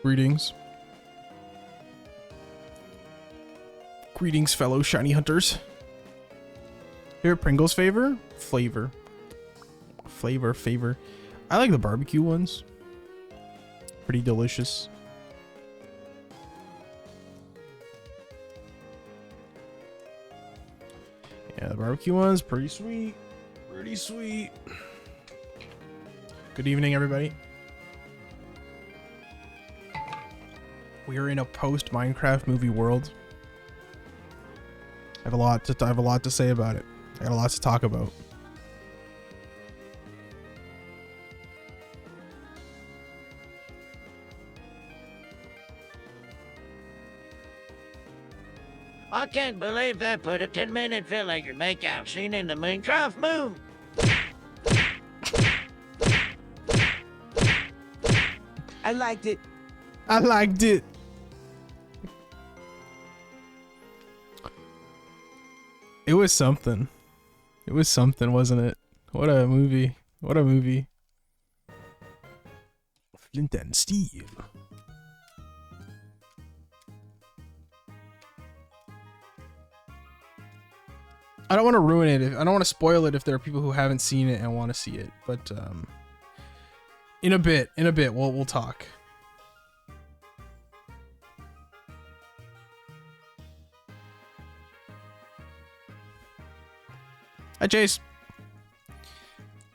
Greetings. Greetings, fellow shiny hunters. Favorite Pringles favor? Flavor. I like the barbecue ones. Pretty delicious. Yeah, the barbecue one's pretty sweet. Pretty sweet. Good evening, everybody. We are in a post-Minecraft movie world. I have a lot to say about it. I got a lot to talk about. I can't believe they put a 10-minute villager makeout scene in the Minecraft movie. I liked it. I liked it. It was something. It was something, wasn't it? What a movie. What a movie. Flint and Steel. I don't want to ruin it. I don't want to spoil it if there are people who haven't seen it and want to see it. But in a bit, we'll talk. Hi, Chase.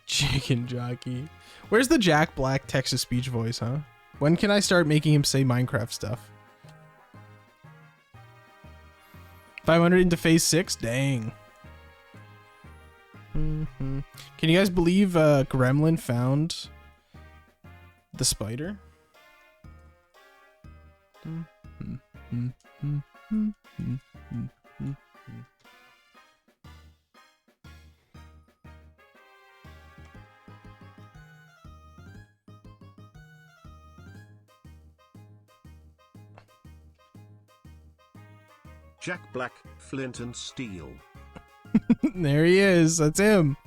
Chicken jockey. Where's the Jack Black text-to-speech voice, huh? When can I start making him say Minecraft stuff? 500 into phase 6? Dang. Can you guys believe Gremlin found the spider? Jack Black, Flint and Steel. There he is. That's him.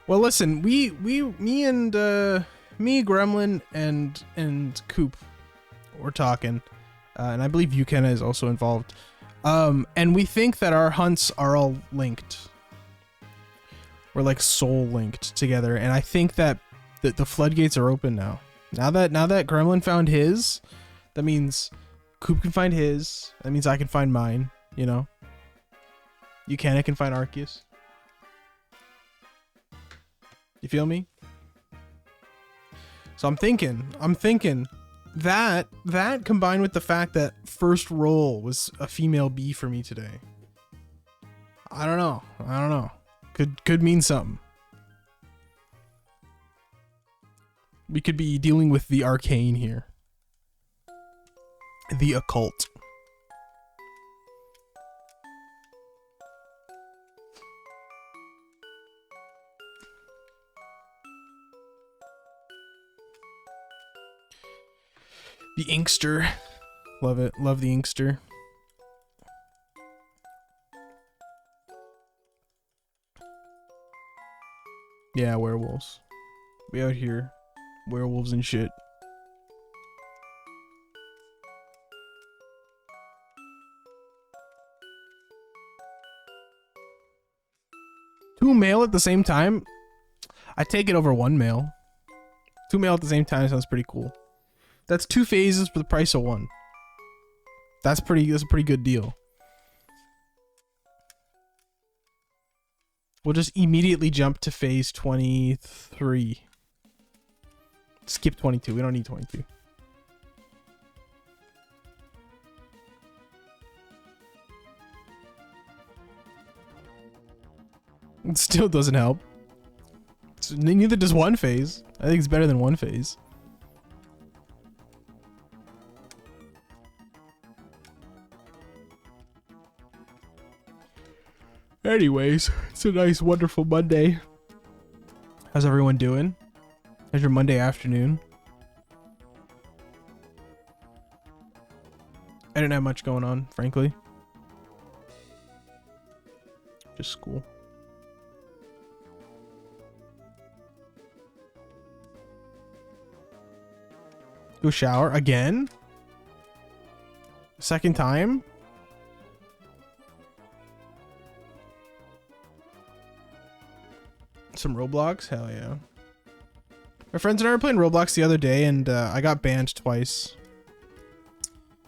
Well, listen, me, Gremlin, and Coop were talking, and I believe Yukenna is also involved. And we think that our hunts are all linked. We're like soul linked together, and I think that the floodgates are open now. Now that Gremlin found his, that means Coop can find his. That means I can find mine. You know. Yukenna can find Arceus. You feel me? So I'm thinking that combined with the fact that first roll was a female bee for me today. I don't know. Could mean something. We could be dealing with the arcane here. The occult. The Inkster. Love it. Love the Inkster. Yeah, werewolves. We out here. Werewolves and shit. Two male at the same time? I take it over one male. Two male at the same time sounds pretty cool. That's 2 phases for the price of 1. That's a pretty good deal. We'll just immediately jump to phase 23. Skip 22. We don't need 22. It still doesn't help. Neither does 1 phase. I think it's better than 1 phase. Anyways, it's a nice, wonderful Monday. How's everyone doing? How's your Monday afternoon? I didn't have much going on, frankly. Just school. Go shower again? Second time? Some Roblox? Hell yeah. My friends and I were playing Roblox the other day, and I got banned twice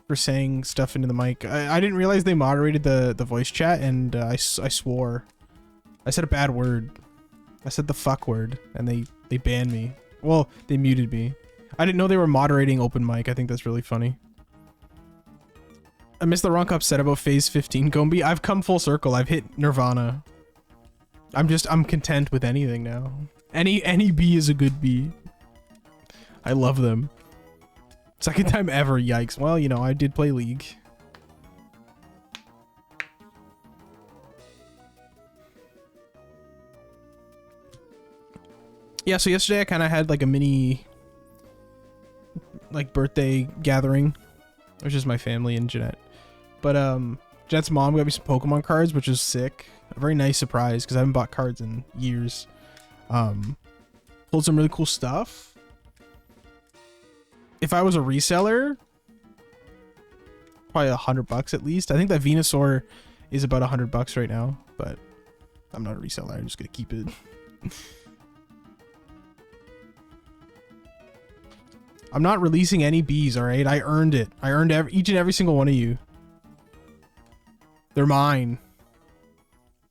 for saying stuff into the mic. I didn't realize they moderated the voice chat, and I swore. I said a bad word. I said the fuck word, and they banned me. Well, they muted me. I didn't know they were moderating open mic. I think that's really funny. I missed the Ronk upset about phase 15 Gombi. I've come full circle. I've hit Nirvana. I'm content with anything now. Any bee is a good bee. I love them. Second time ever, yikes. Well, you know, I did play League. Yeah, so yesterday I kind of had like a mini like birthday gathering, which is my family and Jeanette. But Jeanette's mom got me some Pokemon cards, which is sick. A very nice surprise because I haven't bought cards in years. Pulled some really cool stuff. If I was a reseller, probably $100 at least. I think that Venusaur is about $100 right now, but I'm not a reseller. I'm just gonna keep it. I'm not releasing any bees, all right? I earned it. I earned each and every single one of you. They're mine.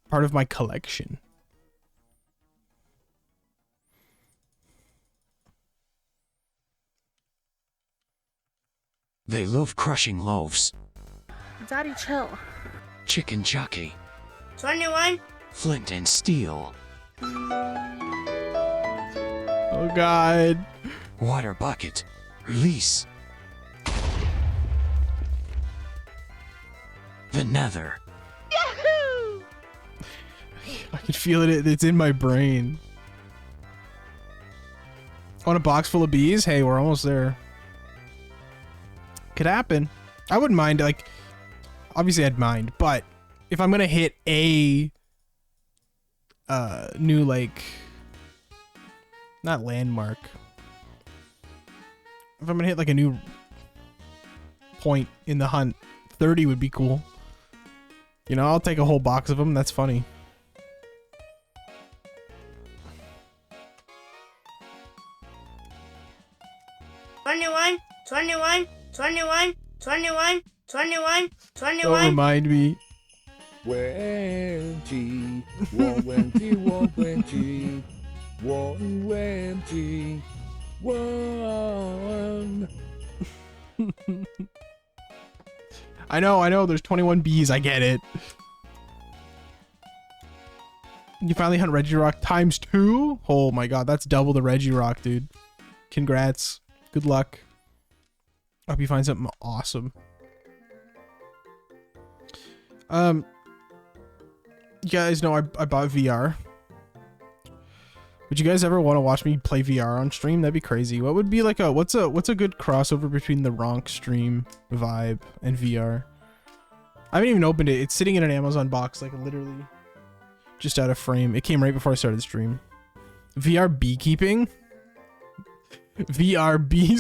Part of my collection. They love crushing loaves. Daddy, chill. Chicken jockey. 21. Flint and steel. Oh god. Water bucket. Release. The nether. Yahoo! I can feel it. It's in my brain. On a box full of bees? Hey, we're almost there. Could happen. I wouldn't mind, like, obviously I'd mind, but if I'm gonna hit a new, like, not landmark, if I'm gonna hit like a new point in the hunt, 30 would be cool. You know, I'll take a whole box of them. That's funny. Twenty-one. Don't remind me. 20, 120, 120, 120, 1. I know, there's 21 bees, I get it. You finally hunt Regirock ×2? Oh my god, that's double the Regirock, dude. Congrats. Good luck. I hope you find something awesome. You guys know I bought VR. Would you guys ever want to watch me play VR on stream? That'd be crazy. What would be like a what's a good crossover between the Ronk stream vibe and VR? I haven't even opened it. It's sitting in an Amazon box, like literally just out of frame. It came right before I started the stream. VR beekeeping? VR bee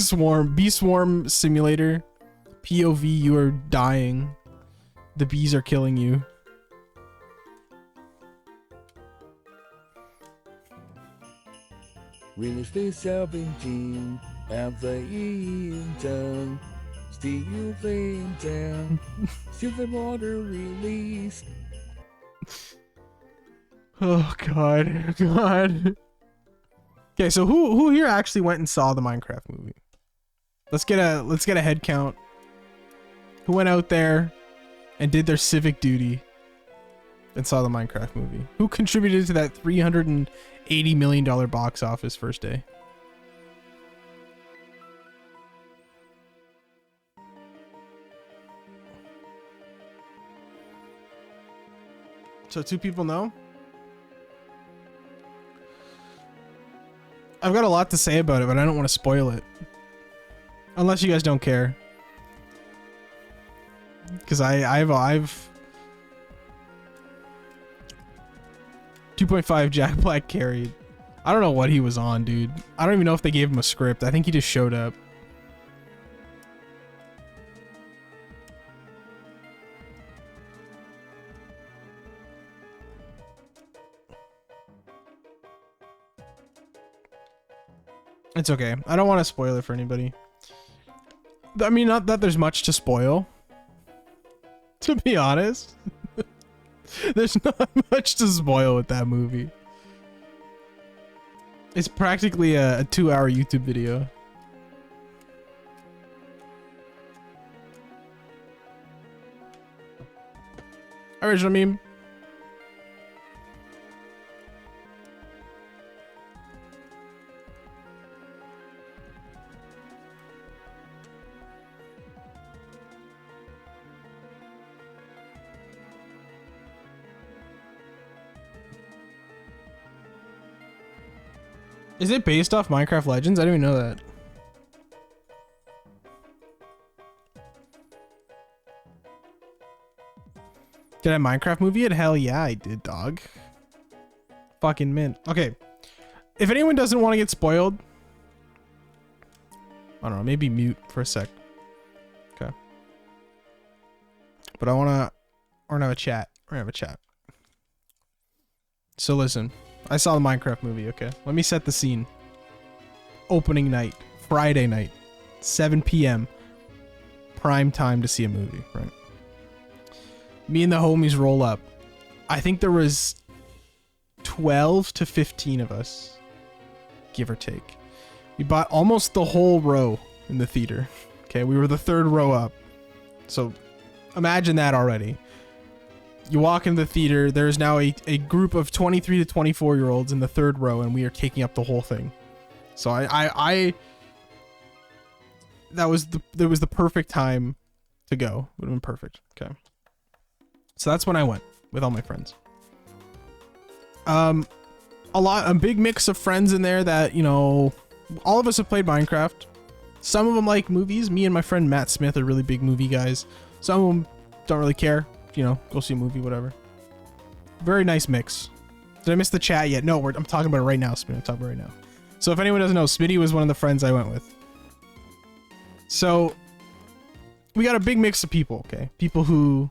swarm simulator. POV, you are dying. The bees are killing you. Wednesday 17 at the Eaton. Steel flame down. Still the water release. Oh god. God. Okay, so who here actually went and saw the Minecraft movie? Let's get a head count. Who went out there and did their civic duty and saw the Minecraft movie? Who contributed to that $380 million box office first day? So 2 people know? I've got a lot to say about it, but I don't want to spoil it. Unless you guys don't care. Because I've 2.5 Jack Black carried. I don't know what he was on, dude. I don't even know if they gave him a script. I think he just showed up. It's okay. I don't want to spoil it for anybody. I mean, not that there's much to spoil. To be honest. There's not much to spoil with that movie. It's practically a 2-hour YouTube video. Original meme. Is it based off Minecraft Legends? I didn't even know that. Did I Minecraft movie it? Hell yeah, I did, dog. Fucking mint. Okay. If anyone doesn't want to get spoiled, I don't know, maybe mute for a sec. Okay. But we're gonna have a chat. We're gonna have a chat. So listen. I saw the Minecraft movie, okay? Let me set the scene. Opening night. Friday night. 7 p.m. Prime time to see a movie, right? Me and the homies roll up. I think there was 12 to 15 of us. Give or take. We bought almost the whole row in the theater. Okay, we were the third row up. So imagine that already. You walk into the theater, there's now a group of 23 to 24 year olds in the third row, and we are taking up the whole thing. So that was the perfect time to go. Would have been perfect. Okay. So that's when I went with all my friends. A big mix of friends in there that, you know, all of us have played Minecraft. Some of them like movies. Me and my friend Matt Smith are really big movie guys. Some of them don't really care. You know, go see a movie, whatever. Very nice mix. Did I miss the chat yet? No, I'm talking about it right now, Smitty. I'm talking about it right now. So if anyone doesn't know, Smitty was one of the friends I went with. So we got a big mix of people, okay? People who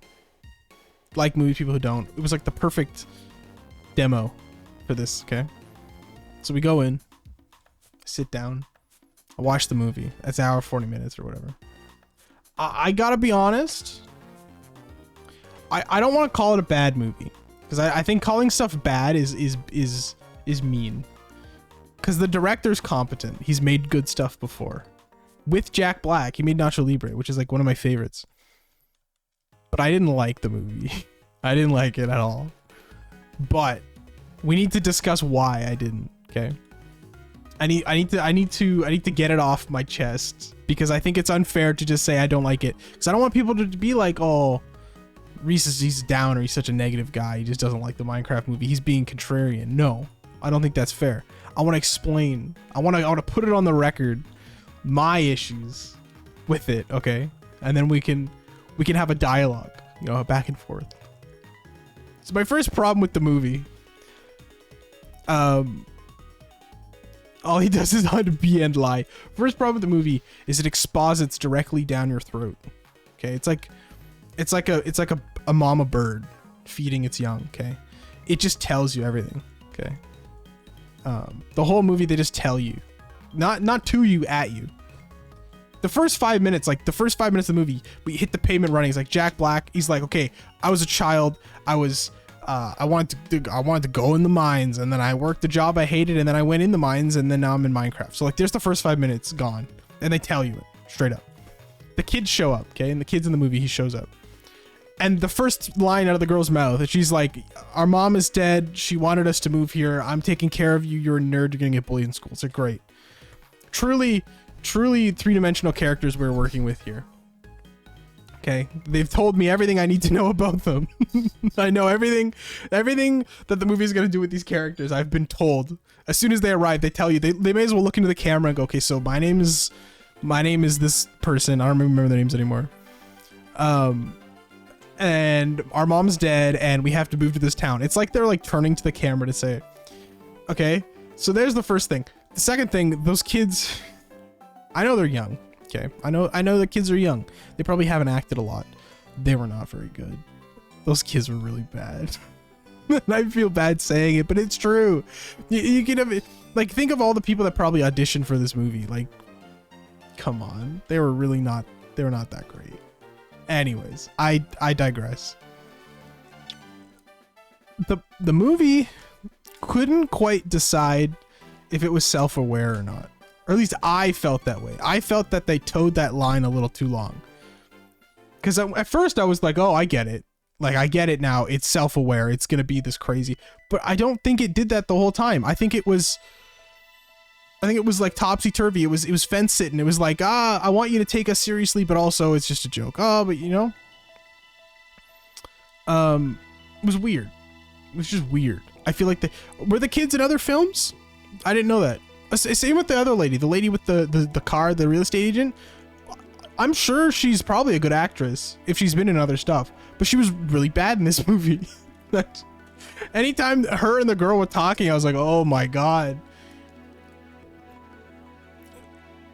like movies, people who don't. It was like the perfect demo for this, okay? So we go in, sit down, I watch the movie. That's an hour, 40 minutes or whatever. I gotta be honest. I don't want to call it a bad movie, because I think calling stuff bad is mean. Because the director's competent. He's made good stuff before. With Jack Black, he made Nacho Libre, which is like one of my favorites. But I didn't like the movie. I didn't like it at all. But we need to discuss why I didn't. Okay. I need to get it off my chest, because I think it's unfair to just say I don't like it. Because I don't want people to be like, oh, he's down, or he's such a negative guy, he just doesn't like the Minecraft movie, he's being contrarian. No, I don't think that's fair. I want to explain. I want to put it on the record, my issues with it, okay? And then we can have a dialogue, you know, back and forth. So my first problem with the movie, all he does is on B and lie. First problem with the movie is it exposits directly down your throat. Okay, it's like a mama bird feeding its young. Okay, it just tells you everything. Okay, the whole movie they just tell you, not to you, at you. The first 5 minutes, of the movie, we hit the pavement running. It's like Jack Black. He's like, okay, I was a child. I wanted to go in the mines, and then I worked the job I hated, and then I went in the mines, and then now I'm in Minecraft. So like, there's the first 5 minutes gone, and they tell you it straight up. The kids show up, okay, and the kids in the movie, he shows up, and the first line out of the girl's mouth, she's like, "Our mom is dead. She wanted us to move here. I'm taking care of you. You're a nerd. You're gonna get bullied in school." It's like, great. Truly three-dimensional characters we're working with here. Okay, they've told me everything I need to know about them. I know everything that the movie is gonna do with these characters. I've been told. As soon as they arrive, they tell you. They may as well look into the camera and go, okay, so my name is this person. I don't remember their names anymore. and our mom's dead and we have to move to this town. It's like they're like turning to the camera to say, okay, so there's the first thing. The second thing, those kids, I know they're young. Okay. I know the kids are young. They probably haven't acted a lot. They were not very good. Those kids were really bad. And I feel bad saying it, but it's true. You can have, like, think of all the people that probably auditioned for this movie. Like, come on. They were not that great. Anyways, I digress. The movie couldn't quite decide if it was self-aware or not. Or at least I felt that way. I felt that they towed that line a little too long. Because at first I was like, oh, I get it. Like, I get it now. It's self-aware. It's going to be this crazy. But I don't think it did that the whole time. I think it was like topsy-turvy. It was fence-sitting. It was like, I want you to take us seriously, but also it's just a joke. Oh, but you know? It was weird. It was just weird. I feel like were the kids in other films? I didn't know that. Same with the other lady. The lady with the car, the real estate agent. I'm sure she's probably a good actress if she's been in other stuff. But she was really bad in this movie. Anytime her and the girl were talking, I was like, oh my god.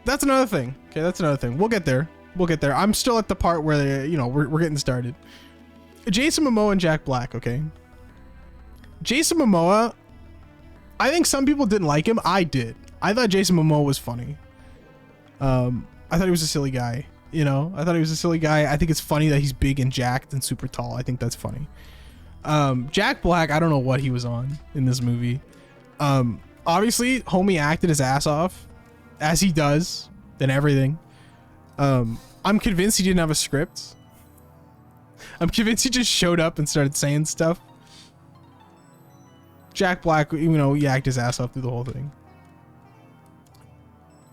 That's another thing. Okay, that's another thing. We'll get there. I'm still at the part where, you know, we're getting started. Jason Momoa and Jack Black, okay? Jason Momoa, I think some people didn't like him. I did. I thought Jason Momoa was funny. I thought he was a silly guy. You know, I thought he was a silly guy. I think it's funny that he's big and jacked and super tall. I think that's funny. Jack Black, I don't know what he was on in this movie. Obviously, homie acted his ass off, as he does, and everything. I'm convinced he didn't have a script. I'm convinced he just showed up and started saying stuff. Jack Black, you know, he acted his ass off through the whole thing.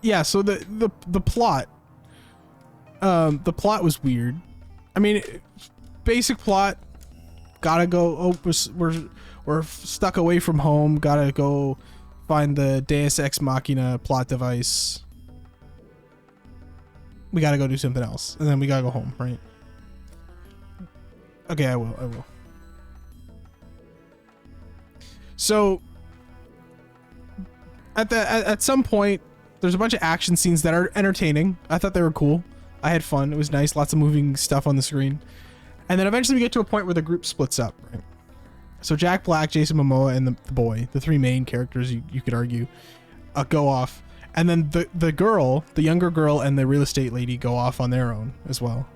Yeah, so the plot. The plot was weird. I mean, basic plot. Gotta go. Oh, we're stuck away from home. Gotta go find the Deus Ex Machina plot device. We gotta go do something else, and then we gotta go home, right? Okay, I will. So, at some point, there's a bunch of action scenes that are entertaining. I thought they were cool. I had fun. It was nice. Lots of moving stuff on the screen. And then eventually we get to a point where the group splits up, right? So Jack Black, Jason Momoa, and the boy, the three main characters, you could argue, go off. And then the girl, the younger girl, and the real estate lady go off on their own as well.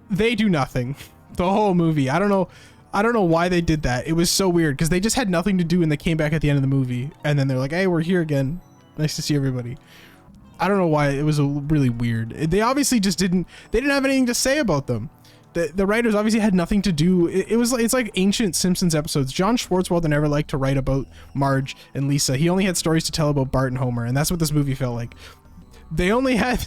They do nothing. The whole movie. I don't know why they did that. It was so weird because they just had nothing to do and they came back at the end of the movie. And then they're like, hey, we're here again. Nice to see everybody. I don't know why. It was really weird. They obviously just didn't have anything to say about them. The writers obviously had nothing to do. It's like ancient Simpsons episodes. John Schwartzwelder never liked to write about Marge and Lisa. He only had stories to tell about Bart and Homer, and that's what this movie felt like. They only had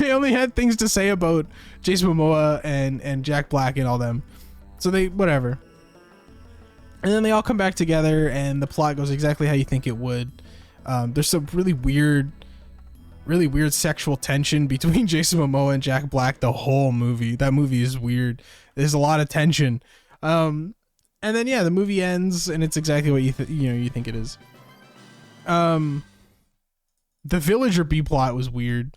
things to say about Jason Momoa and Jack Black and all them. So whatever. And then they all come back together and the plot goes exactly how you think it would. There's some really weird sexual tension between Jason Momoa and Jack Black the whole movie. That movie is weird. There's a lot of tension. And then yeah, the movie ends and it's exactly what you think it is. The villager B plot was weird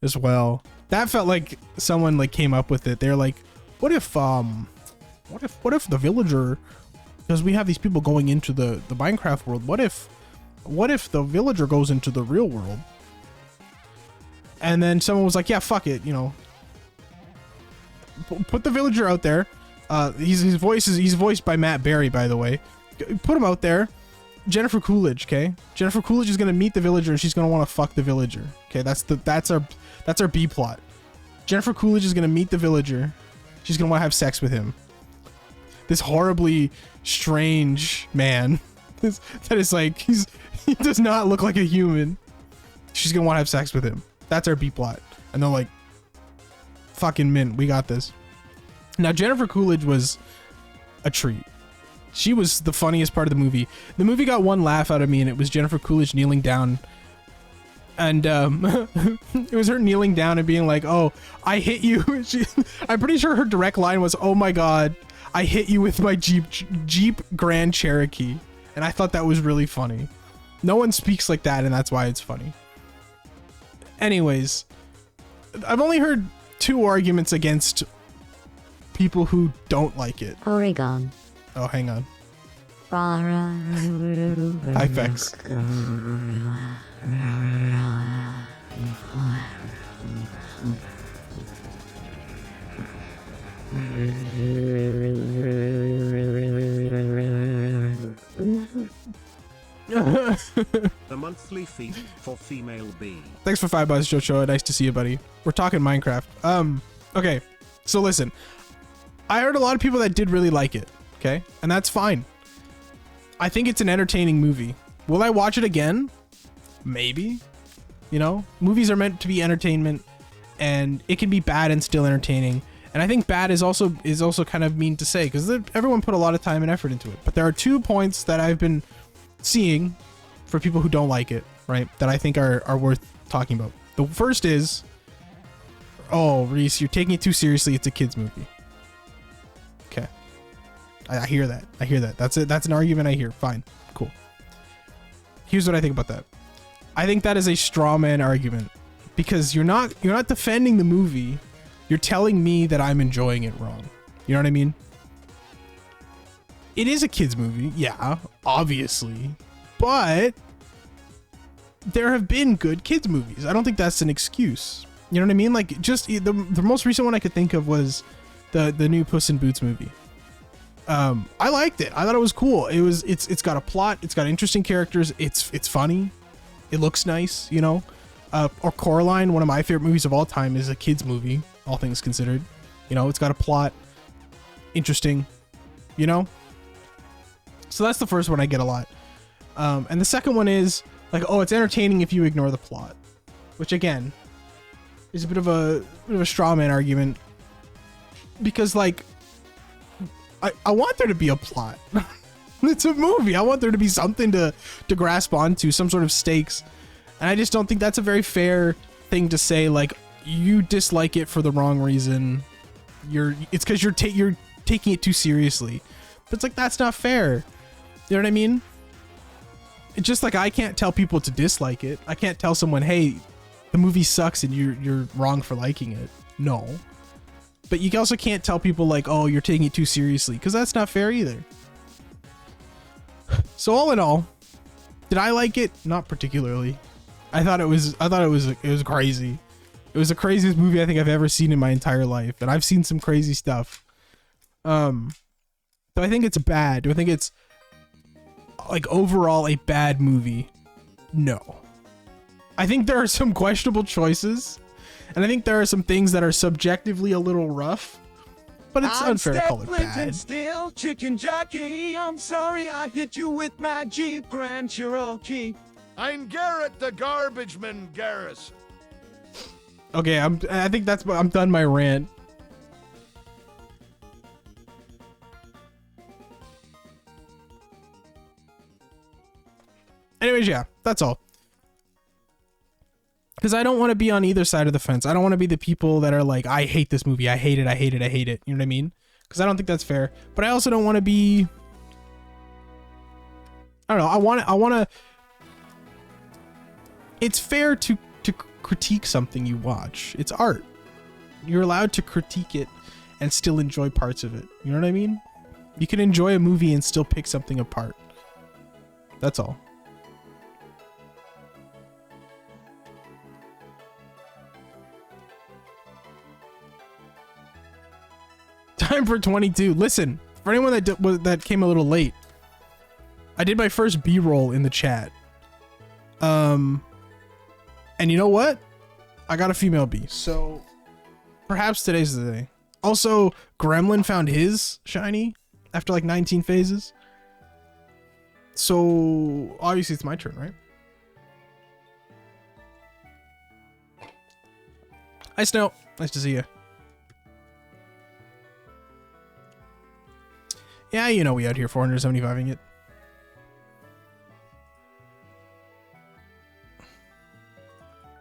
as well. That felt like someone like came up with it. They're like, what if the villager, because we have these people going into the Minecraft world, what if the villager goes into the real world? And then someone was like, yeah, fuck it, you know, put the villager out there. He's voiced by Matt Berry, by the way. Put him out there. Jennifer Coolidge, okay? Jennifer Coolidge is gonna meet the villager and she's gonna want to fuck the villager. Okay, that's our B plot. Jennifer Coolidge is gonna meet the villager. She's gonna want to have sex with him. This horribly strange man. That is like, he does not look like a human. She's gonna want to have sex with him. That's our B plot. And they're like, fucking mint, we got this. Now Jennifer Coolidge was a treat. She was the funniest part of the movie. The movie got one laugh out of me and it was Jennifer Coolidge kneeling down And it was her kneeling down and being like, "Oh, I hit you." I'm pretty sure her direct line was, "Oh my God, I hit you with my Jeep Grand Cherokee." And I thought that was really funny. No one speaks like that, and that's why it's funny. Anyways, I've only heard 2 arguments against people who don't like it. Oregon. Oh, hang on. Hi, Hi, Fex. A monthly fee for female B. Thanks for $5, Jojo. Nice to see you, buddy. We're talking Minecraft. Okay. So listen, I heard a lot of people that did really like it. Okay. And that's fine. I think it's an entertaining movie. Will I watch it again? Maybe. You know, movies are meant to be entertainment, and it can be bad and still entertaining. And I think bad is also kind of mean to say, because everyone put a lot of time and effort into it. But there are 2 points that I've been seeing for people who don't like it, right, that I think are worth talking about. The first is, oh, Reese, you're taking it too seriously. It's a kid's movie. Okay. I hear that. I hear that. That's it. That's an argument I hear. Fine. Cool. Here's what I think about that. I think that is a straw man argument, because you're not defending the movie. You're telling me that I'm enjoying it wrong. You know what I mean? It is a kid's movie. Yeah, obviously. But there have been good kids movies. I don't think that's an excuse. You know what I mean? Like, just the most recent one I could think of was the new Puss in Boots movie. I liked it. I thought it was cool. It's got a plot. It's got interesting characters. It's funny. It looks nice, you know. Or Coraline, one of my favorite movies of all time, is a kids movie, all things considered. You know, it's got a plot. Interesting, you know. So that's the first one I get a lot. And the second one is like, oh, it's entertaining if you ignore the plot, which again is a bit of a straw man argument, because like I want there to be a plot. It's a movie. I want there to be something to grasp onto, some sort of stakes. And I just don't think that's a very fair thing to say, like, you dislike it for the wrong reason. It's because you're taking it too seriously. But it's like, that's not fair. You know what I mean? It's just like, I can't tell people to dislike it. I can't tell someone, hey, the movie sucks and you're wrong for liking it. No. But you also can't tell people like, oh, you're taking it too seriously, because that's not fair either. So all in all, did I like it? Not particularly. I thought it was crazy. It was the craziest movie I think I've ever seen in my entire life, and I've seen some crazy stuff. So I think it's bad. Do I think it's like overall a bad movie? No. I think there are some questionable choices, and I think there are some things that are subjectively a little rough, but it's unfair to call it bad. Still, chicken jockey, I'm sorry I hit you with my Jeep Grand Cherokee. I'm Garrett the Garbage Man Garrison. Okay, I think I'm done my rant. Anyways, yeah, that's all. Because I don't want to be on either side of the fence. I don't want to be the people that are like, I hate this movie. I hate it. I hate it. I hate it. You know what I mean? Because I don't think that's fair. But I also don't want to be... I don't know. I want to... It's fair to critique something you watch. It's art. You're allowed to critique it and still enjoy parts of it. You know what I mean? You can enjoy a movie and still pick something apart. That's all. Time for 22. Listen, for anyone that came a little late, I did my first B-roll in the chat. And you know what? I got a female B, so perhaps today's the day. Also, Gremlin found his shiny after like 19 phases. So obviously it's my turn, right? Hi, Snow. Nice to see you. Yeah, you know we out here 475ing it.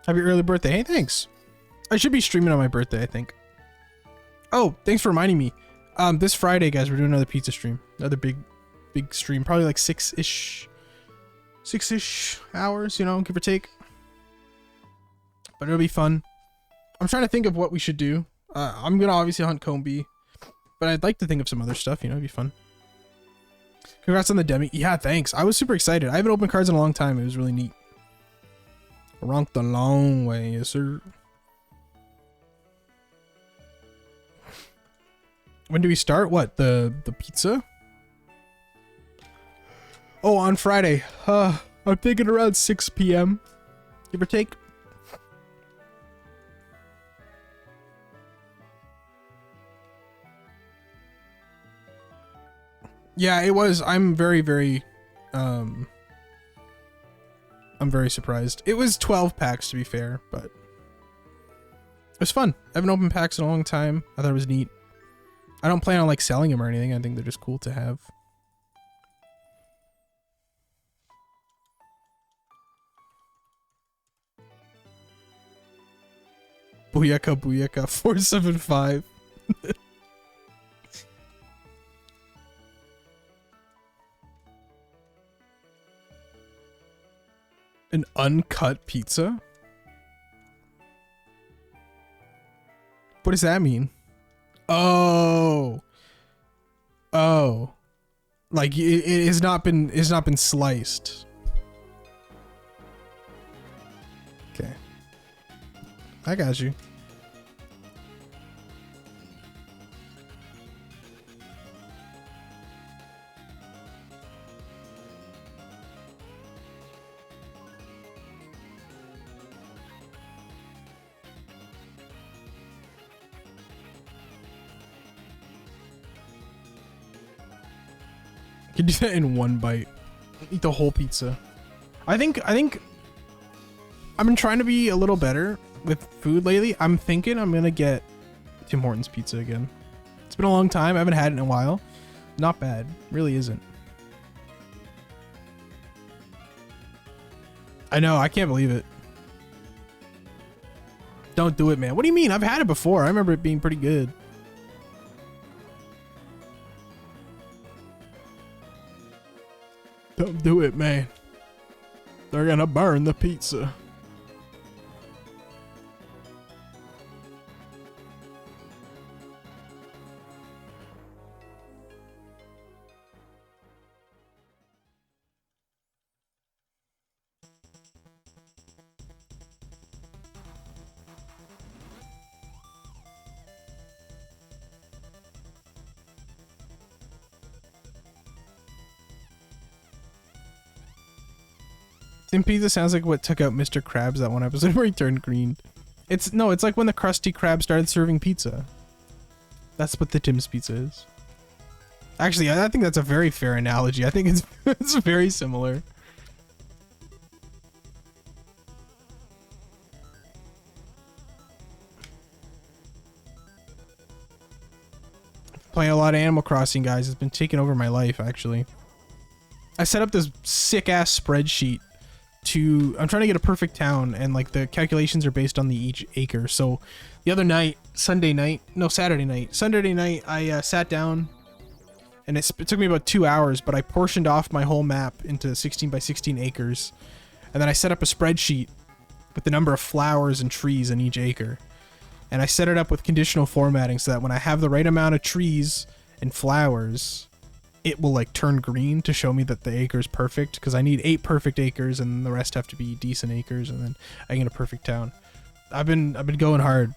Happy early birthday. Hey, thanks. I should be streaming on my birthday, I think. Oh, thanks for reminding me. This Friday, guys, we're doing another pizza stream. Another big stream. Probably like 6-ish hours, you know, give or take. But it'll be fun. I'm trying to think of what we should do. I'm gonna obviously hunt Combi, but I'd like to think of some other stuff, you know, it'd be fun. Congrats on the demi. Yeah, thanks. I was super excited. I haven't opened cards in a long time. It was really neat. Ronk the long way, yes sir. When do we start? What, the pizza? Oh, on Friday. I'm thinking around 6 p.m. Give or take. Yeah, it was. I'm very surprised. It was 12 packs to be fair, but it was fun. I haven't opened packs in a long time. I thought it was neat. I don't plan on like selling them or anything. I think they're just cool to have. Booyaka Booyaka 475. An uncut pizza? What does that mean? Oh. Like it has not been sliced. Okay. I got you. You can do that in one bite. Eat the whole pizza. I think I've been trying to be a little better with food lately. I'm thinking I'm gonna get Tim Hortons pizza again. It's been a long time. I haven't had it in a while. Not bad. Really isn't. I know. I can't believe it. Don't do it, man. What do you mean? I've had it before. I remember it being pretty good. Don't do it, man. They're gonna burn the pizza. Tim Pizza sounds like what took out Mr. Krabs that one episode where he turned green. It's like when the Krusty Krab started serving pizza. That's what the Tim's Pizza is. Actually, I think that's a very fair analogy. I think it's very similar. Playing a lot of Animal Crossing, guys. It's been taking over my life, actually. I set up this sick-ass spreadsheet I'm trying to get a perfect town, and like the calculations are based on each acre. So the other night, Saturday night, I sat down, and it took me about 2 hours, but I portioned off my whole map into 16 by 16 acres. And then I set up a spreadsheet with the number of flowers and trees in each acre. And I set it up with conditional formatting so that when I have the right amount of trees and flowers, it will like turn green to show me that the acre is perfect, because I need 8 perfect acres and the rest have to be decent acres, and then I get a perfect town. I've been going hard.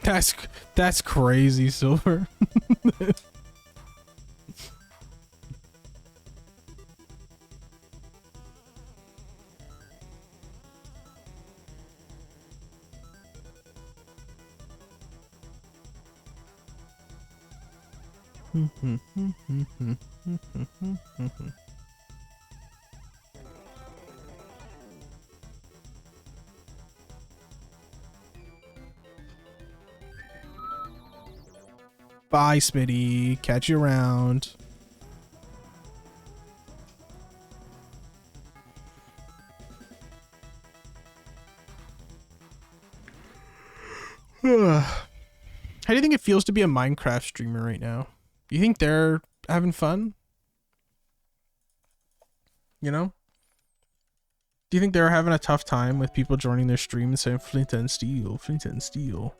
That's crazy, Silver. Bye, Smitty. Catch you around. feels to be a Minecraft streamer right now? You think they're having fun? You know? Do you think they're having a tough time with people joining their stream and saying flint and steel, flint and steel?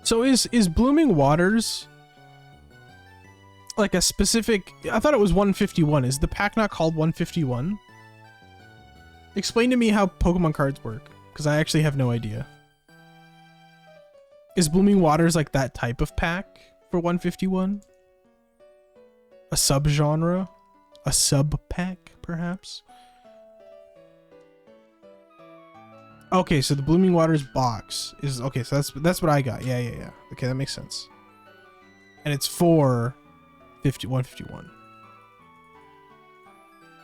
So is Blooming Waters like a specific... I thought it was 151. Is the pack not called 151? Explain to me how Pokemon cards work, because I actually have no idea. Is Blooming Waters like that type of pack for 151? A subgenre? A sub-pack, perhaps? Okay, so the Blooming Waters box is... Okay, so that's what I got. Yeah. Okay, that makes sense. And it's for 151.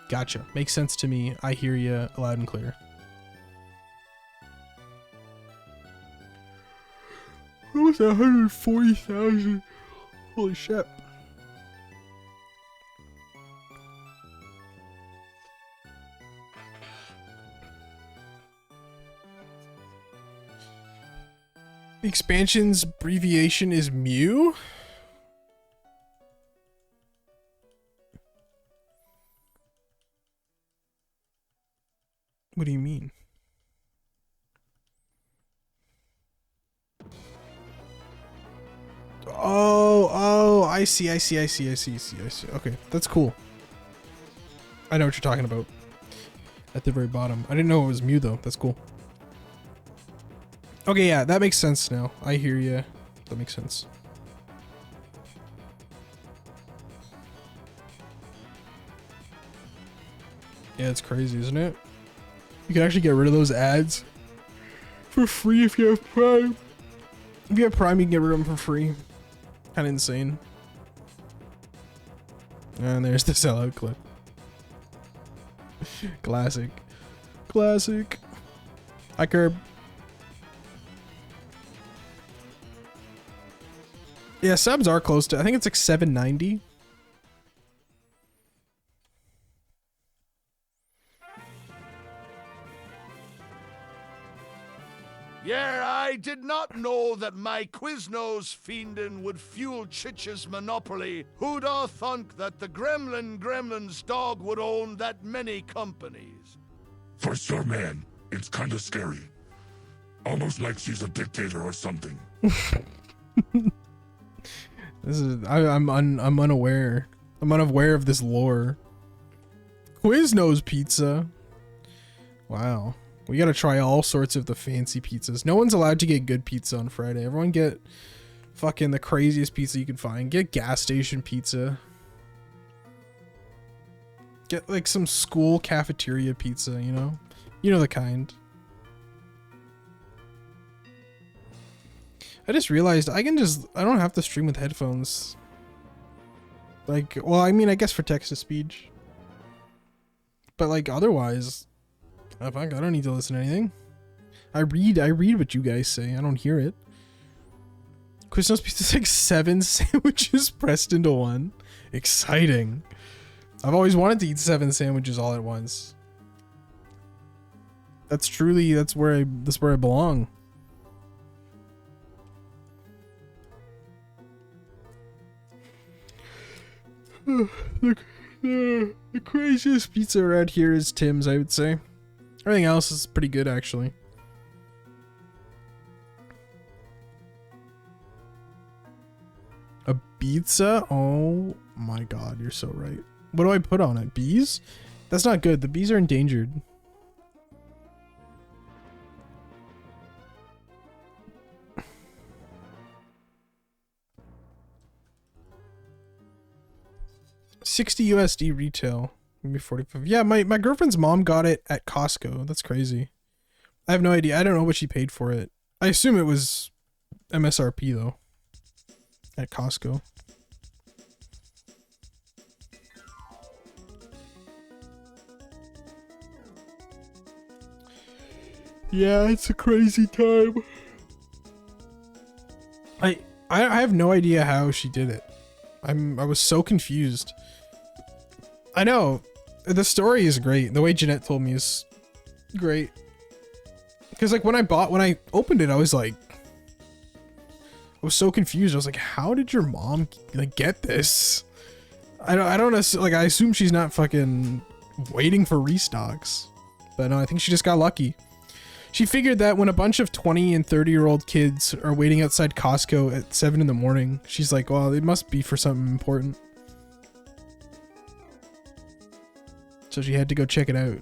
Gotcha. Makes sense to me. I hear you loud and clear. Almost 140,000. Holy shit. The expansion's abbreviation is Mew? What do you mean? Oh, I see. Okay, that's cool. I know what you're talking about. At the very bottom. I didn't know it was Mew though. That's cool. Okay, yeah, that makes sense now. I hear you. That makes sense. Yeah, it's crazy, isn't it? You can actually get rid of those ads for free if you have Prime. If you have Prime, you can get rid of them for free. Kind of insane. And there's the sellout clip. Classic. Hi, Curb. Yeah, subs are close to... I think it's like 790. Yeah, I did not know that my Quiznos fiendin' would fuel Chich's monopoly. Who'da thunk that the Gremlin's dog would own that many companies? For sure, man. It's kinda scary. Almost like she's a dictator or something. I'm unaware. I'm unaware of this lore. Quiznos pizza. Wow. We gotta try all sorts of the fancy pizzas. No one's allowed to get good pizza on Friday. Everyone get fucking the craziest pizza you can find. Get gas station pizza. Get like some school cafeteria pizza, you know? You know the kind. I just realized I don't have to stream with headphones. Like, well, I mean, I guess for text to speech. But like otherwise, I don't need to listen to anything. I read what you guys say. I don't hear it. Quiznos pizza's like 7 sandwiches pressed into one. Exciting. I've always wanted to eat 7 sandwiches all at once. That's where I belong. The craziest pizza around here is Tim's, I would say. Everything else is pretty good, actually. A pizza? Oh my god, you're so right. What do I put on it? Bees? That's not good. The bees are endangered. $60 USD retail. Maybe 45. Yeah, my girlfriend's mom got it at Costco. That's crazy. I have no idea. I don't know what she paid for it. I assume it was MSRP though. At Costco. Yeah, it's a crazy time. I have no idea how she did it. I was so confused. I know. The story is great. The way Jeanette told me is great. Because like when I opened it, I was so confused. I was like, how did your mom like get this? I don't know, like I assume she's not fucking waiting for restocks. But no, I think she just got lucky. She figured that when a bunch of 20 and 30-year-old kids are waiting outside Costco at 7 in the morning, she's like, well, it must be for something important. So she had to go check it out.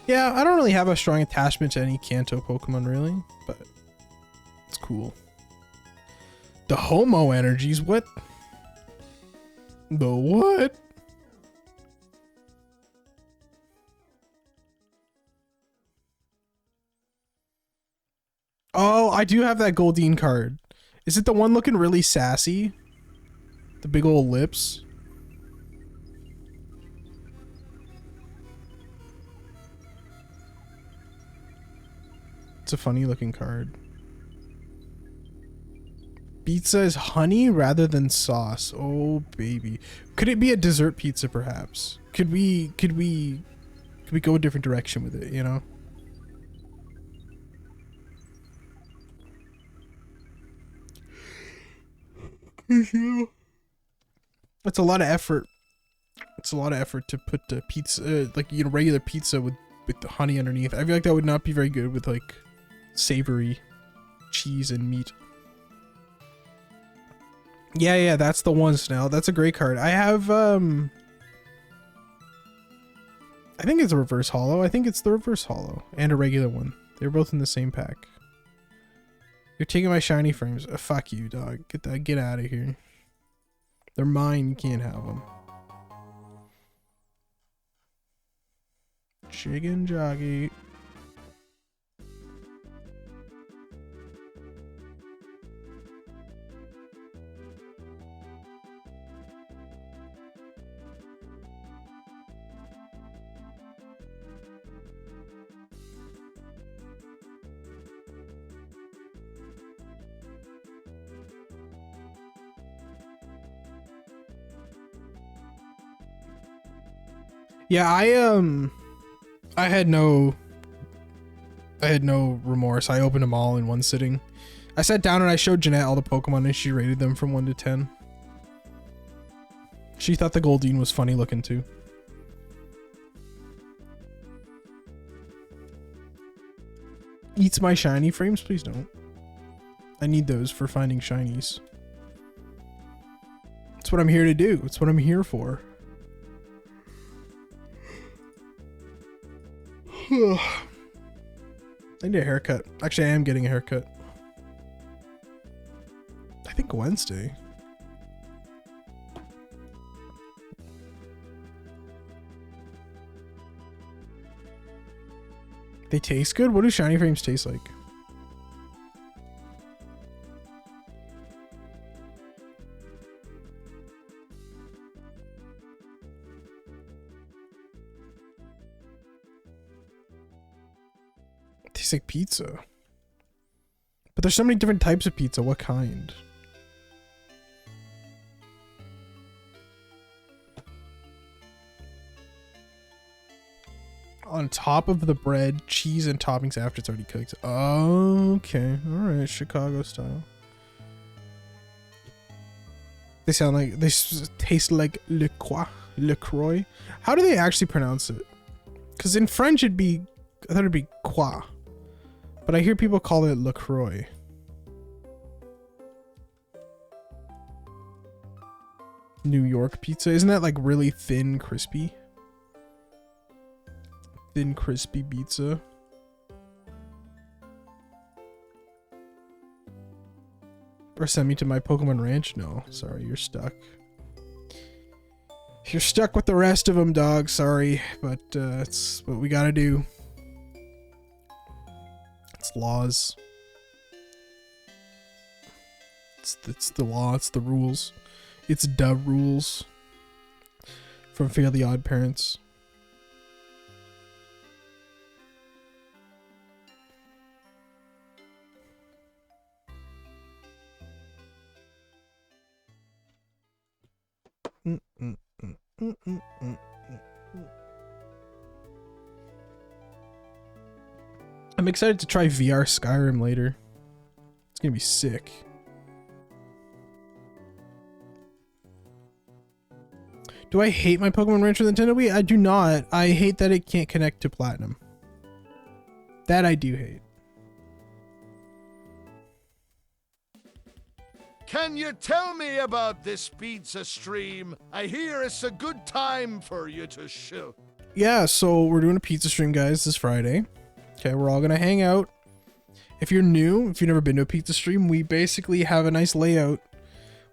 Yeah, I don't really have a strong attachment to any Kanto Pokemon, really, but it's cool. The Homo energies, what? The what? Oh, I do have that Goldeen card. Is it the one looking really sassy? The big old lips? It's a funny looking card. Pizza is honey rather than sauce. Oh baby. Could it be a dessert pizza perhaps? Could we go a different direction with it, you know? It's a lot of effort. It's a lot of effort to put the pizza like, you know, regular pizza with the honey underneath. I feel like that would not be very good with like savory cheese and meat. Yeah, that's the one, Snell. That's a great card. I have I think it's a reverse holo. I think it's the reverse holo and a regular one. They're both in the same pack. You're taking my shiny frames. Fuck you, dog. Get out of here. They're mine. You can't have them. Chicken jockey. Yeah, I had no remorse. I opened them all in one sitting. I sat down and I showed Jeanette all the Pokemon and she rated them from 1 to 10. She thought the Goldeen was funny looking too. Eats my shiny frames? Please don't. I need those for finding shinies. That's what I'm here to do. It's what I'm here for. I need a haircut. Actually, I am getting a haircut. I think Wednesday. They taste good? What do shiny frames taste like? Tastes like pizza. But there's so many different types of pizza. What kind? On top of the bread, cheese and toppings after it's already cooked. Okay. Alright. Chicago style. They sound like, they taste like LaCroix. How do they actually pronounce it? Because in French it'd be, I thought it'd be Croix. But I hear people call it LaCroix. New York pizza. Isn't that like really thin, crispy? Thin, crispy pizza. Or send me to my Pokemon Ranch? No, sorry, you're stuck. You're stuck with the rest of them, dog. Sorry, but it's what we gotta do. It's laws. It's the law. It's the rules. It's the rules. From Fairly Odd Parents. I'm excited to try VR Skyrim later. It's gonna be sick. Do I hate my Pokemon Rancher Nintendo Wii? I do not. I hate that it can't connect to Platinum. That I do hate. Can you tell me about this pizza stream? I hear it's a good time for you to shoot. Yeah, so we're doing a pizza stream, guys, this Friday. Okay, we're all gonna hang out. If you're new, if you've never been to a pizza stream, we basically have a nice layout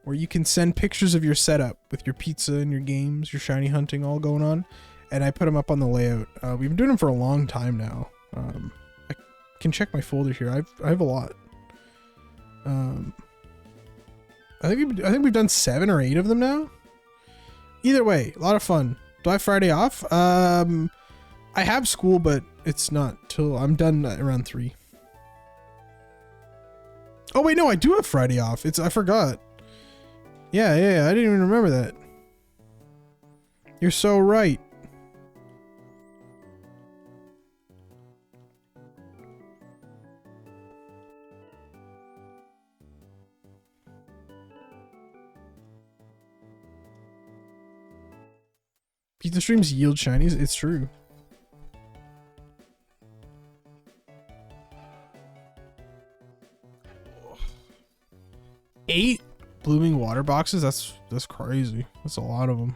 where you can send pictures of your setup with your pizza and your games, your shiny hunting all going on, and I put them up on the layout. We've been doing them for a long time now. I can check my folder here. I have a lot. I think we've done 7 or 8 of them now. Either way, a lot of fun. Do I have Friday off? I have school, but it's not till I'm done around 3. Oh wait, no, I do have Friday off. I forgot. Yeah, I didn't even remember that. You're so right. Pizza streams yield shinies. It's true. Eight blooming water boxes. That's crazy. That's a lot of them.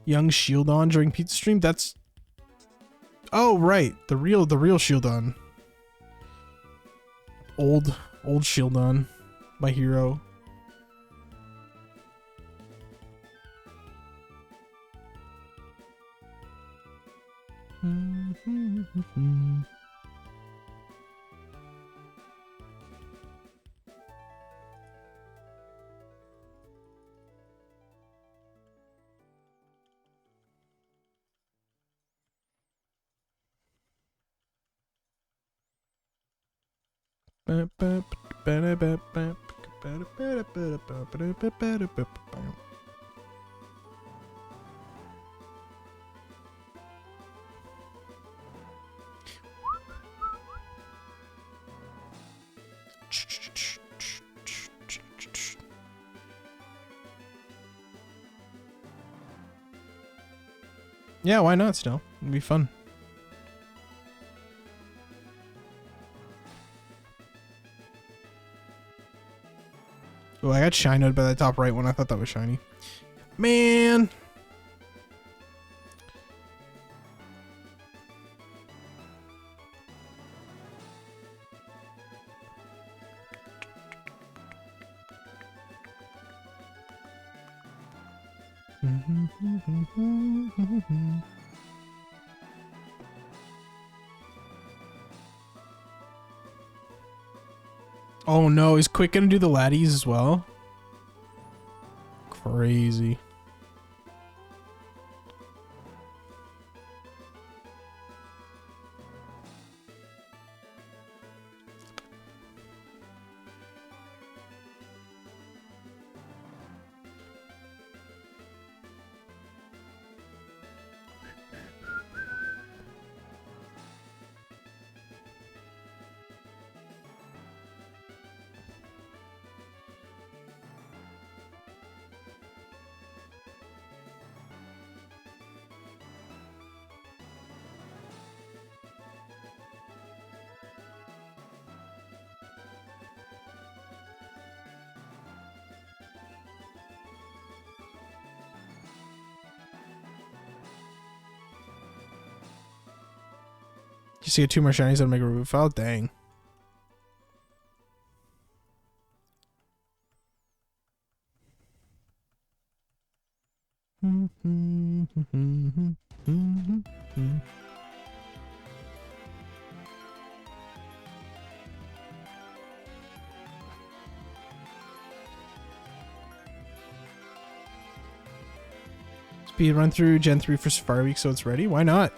Young Shieldon during pizza stream. That's. Oh right, the real Shieldon. Old Shieldon, my hero. Yeah, why not still? It'd be fun. Oh, I got shined by the top right one. I thought that was shiny. Man. Oh no, is Quick gonna do the laddies as well? Crazy. Just to get 2 more shinies and make a roof file? Dang. speed run through Gen 3 for Safari Week so it's ready. Why not?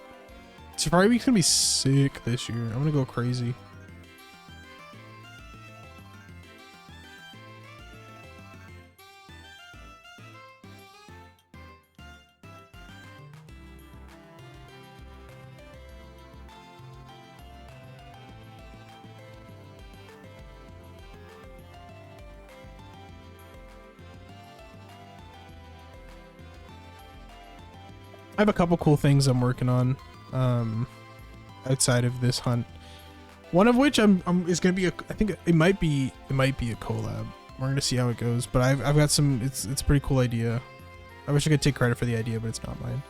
Safari Week's gonna be sick this year. I'm gonna go crazy. I have a couple cool things I'm working on outside of this hunt. One of which is gonna be I think it might be a collab. We're gonna see how it goes, but I've got some. It's a pretty cool idea. I wish I could take credit for the idea, but it's not mine.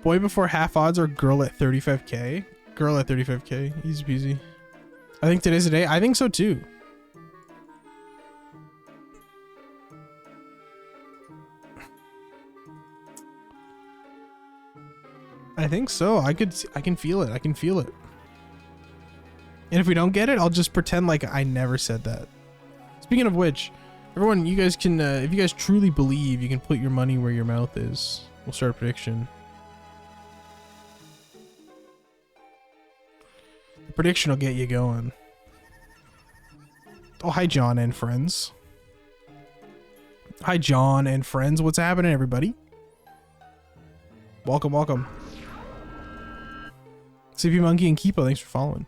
Boy before half odds or girl at 35k? Girl at 35k. Easy peasy. I think today's the day. I think so too. I think so. I can feel it. I can feel it. And if we don't get it, I'll just pretend like I never said that. Speaking of which, everyone, you guys can, if you guys truly believe, you can put your money where your mouth is. We'll start a prediction. The prediction will get you going. Oh, hi, John and friends. Hi, John and friends. What's happening, everybody? Welcome, welcome. CP Monkey and Keepo, thanks for following.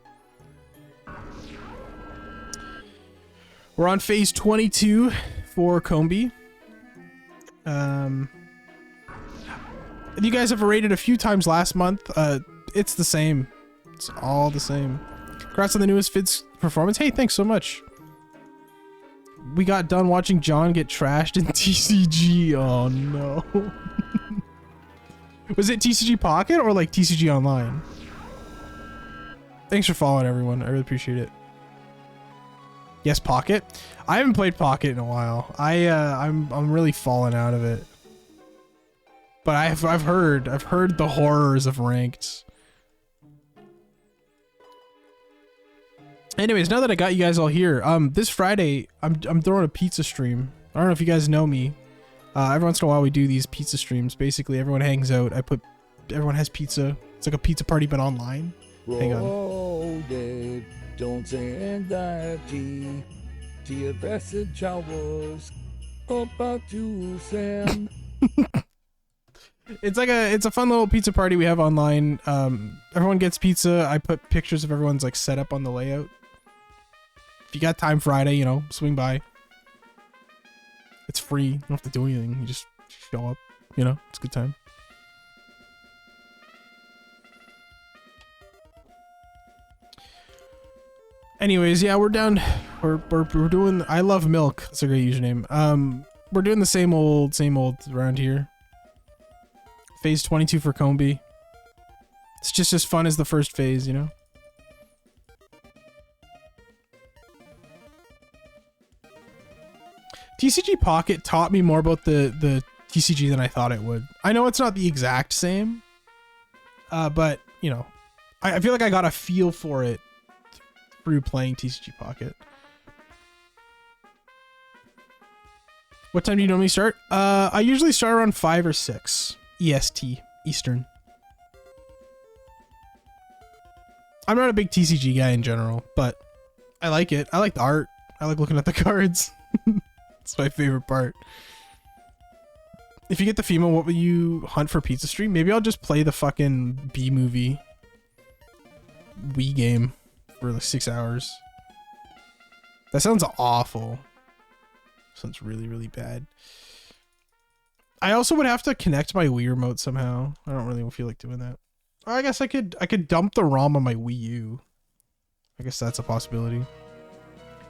We're on phase 22 for Combi. You guys have rated a few times last month. It's the same. It's all the same. Congrats on the newest Fid's performance. Hey, thanks so much. We got done watching John get trashed in TCG. Oh no. Was it TCG Pocket or like TCG Online? Thanks for following, everyone. I really appreciate it. Yes, Pocket. I haven't played Pocket in a while. I'm really falling out of it. But I've heard the horrors of ranked. Anyways, now that I got you guys all here, this Friday I'm throwing a pizza stream. I don't know if you guys know me. Every once in a while we do these pizza streams. Basically, everyone hangs out. Everyone has pizza. It's like a pizza party but online. Hang on. Don't say anxiety. The message I was about to send. It's a fun little pizza party we have online. Everyone gets pizza. I put pictures of everyone's like setup on the layout. If you got time Friday, you know, swing by. It's free. You don't have to do anything. You just show up. You know, it's a good time. Anyways, yeah, we're down. We're doing. I love milk. That's a great username. We're doing the same old around here. Phase 22 for Combi. It's just as fun as the first phase, you know. TCG Pocket taught me more about the TCG than I thought it would. I know it's not the exact same, but you know, I feel like I got a feel for it through playing TCG Pocket. What time do you normally start? I usually start around 5 or 6 EST, Eastern. I'm not a big TCG guy in general, but I like it. I like the art. I like looking at the cards. It's my favorite part. If you get the female, what will you hunt for pizza stream? Maybe I'll just play the fucking B-movie Wii game for like 6 hours. That sounds awful. Sounds really, really bad. I also would have to connect my Wii remote somehow. I don't really feel like doing that. Oh, I guess I could dump the ROM on my Wii U. I guess that's a possibility.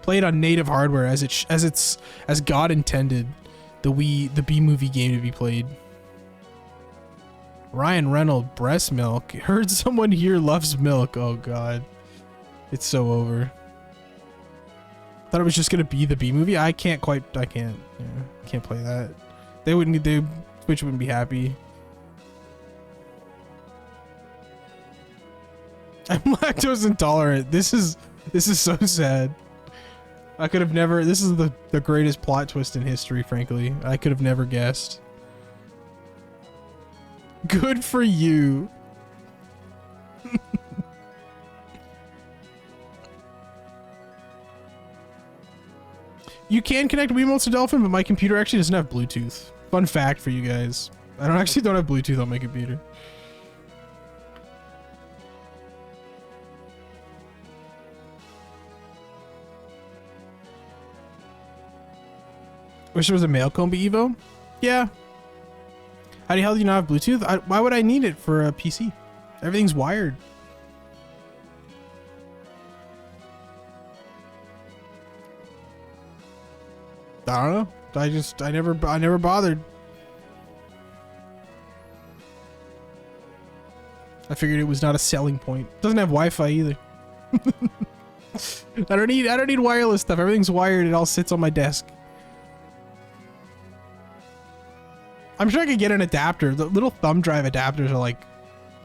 Play it on native hardware as God intended the B-movie game to be played. Ryan Reynolds, breast milk. Heard someone here loves milk. Oh god. It's so over. Thought it was just gonna be the B-movie. I can't play that. Twitch wouldn't be happy. I'm lactose intolerant. This is so sad. I could have never. This is the greatest plot twist in history, frankly. I could have never guessed. Good for you. You can connect Wiimotes to Dolphin, but my computer actually doesn't have Bluetooth. Fun fact for you guys. I don't have Bluetooth on my computer. Wish there was a male Combi Evo? Yeah. How the hell do you not have Bluetooth? Why would I need it for a PC? Everything's wired. I don't know. I never bothered. I figured it was not a selling point. Doesn't have Wi-Fi either. I don't need wireless stuff. Everything's wired. It all sits on my desk. I'm sure I could get an adapter. The little thumb drive adapters are like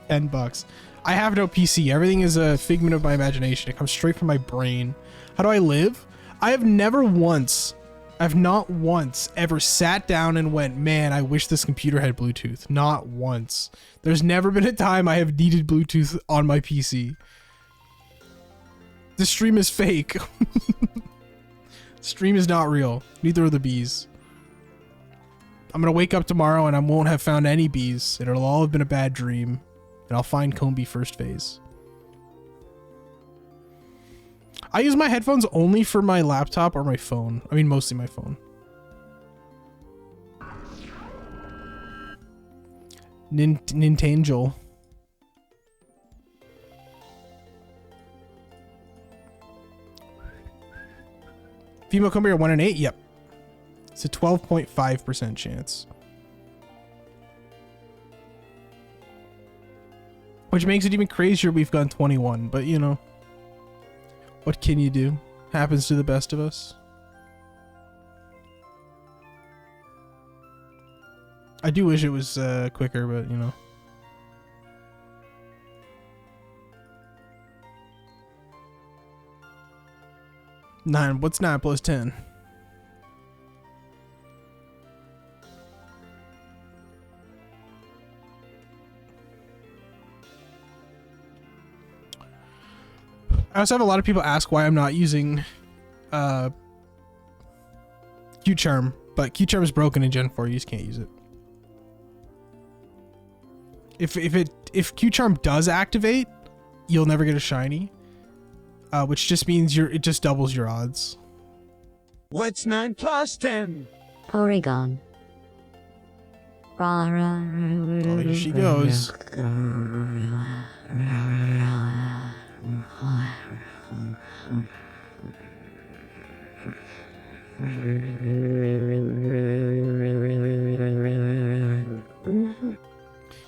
$10. I have no PC. Everything is a figment of my imagination. It comes straight from my brain. How do I live? I've not once ever sat down and went, man, I wish this computer had Bluetooth. Not once. There's never been a time I have needed Bluetooth on my PC. This stream is fake. Stream is not real. Neither are the bees. I'm gonna wake up tomorrow and I won't have found any bees. It'll all have been a bad dream. And I'll find Combi first phase. I use my headphones only for my laptop or my phone. I mean, mostly my phone. Nintendo. Female Combi are 1 in 8? Yep. It's a 12.5% chance. Which makes it even crazier we've gone 21, but you know. What can you do? Happens to the best of us. I do wish it was quicker, but you know. Nine. What's 9 plus 10? I also have a lot of people ask why I'm not using Q-Charm, but Q-Charm is broken in Gen 4. You just can't use it. If Q-Charm does activate, you'll never get a shiny, which just means it just doubles your odds. What's 9 plus 10? Porygon. Oh, here she goes.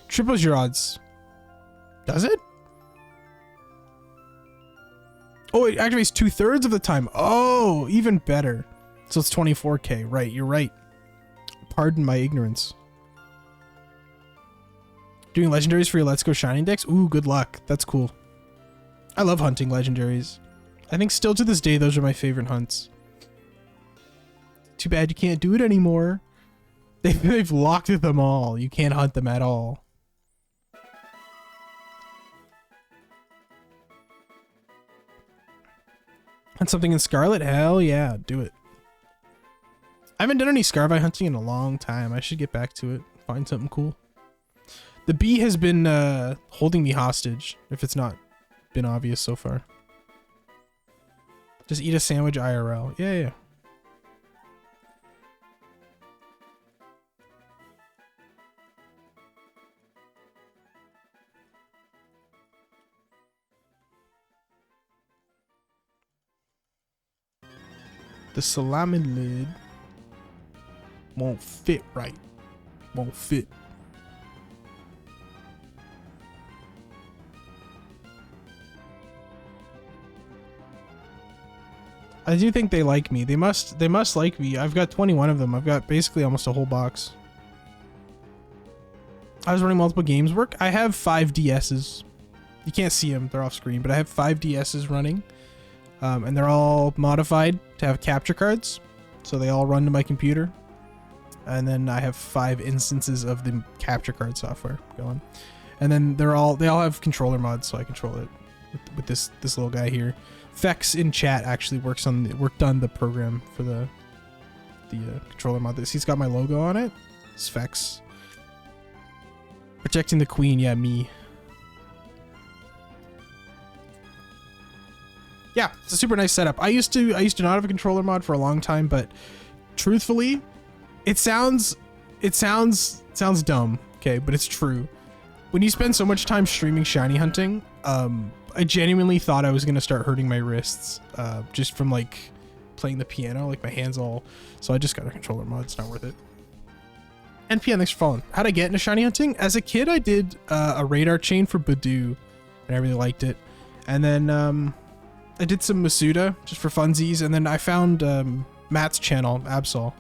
Triples your odds. Does it? Oh, it activates 2/3 of the time. Oh, even better. So it's 24k. Right, you're right. Pardon my ignorance. Doing legendaries for your Let's Go Shiny Index? Ooh, good luck. That's cool. I love hunting legendaries. I think still to this day, those are my favorite hunts. Too bad you can't do it anymore. They've locked them all. You can't hunt them at all. Hunt something in Scarlet? Hell yeah, do it. I haven't done any Scarvi hunting in a long time. I should get back to it. Find something cool. The bee has been holding me hostage, if it's not been obvious so far. Just eat a sandwich IRL. Yeah. The salami lid won't fit right. Won't fit. I do think they like me. They must like me. I've got 21 of them. I've got basically almost a whole box. I was running multiple games work. I have 5 DSs. You can't see them, they're off screen, but I have 5 DSs running, and they're all modified to have capture cards, so they all run to my computer. And then I have 5 instances of the capture card software going, and then they all have controller mods, so I control it with this little guy here. Fex in chat actually worked on the program for the controller mod. He's got my logo on it. It's Fex. Protecting the queen, yeah, me. Yeah, it's a super nice setup. I used to not have a controller mod for a long time, but truthfully, it sounds dumb, okay, but it's true. When you spend so much time streaming shiny hunting, I genuinely thought I was gonna start hurting my wrists, just from like playing the piano, like my hands all. So I just got a controller mod. It's not worth it. NPN, thanks for following. How'd I get into shiny hunting? As a kid, I did a radar chain for Badoo, and I really liked it. And then I did some Masuda just for funsies, and then I found Matt's channel, Absol,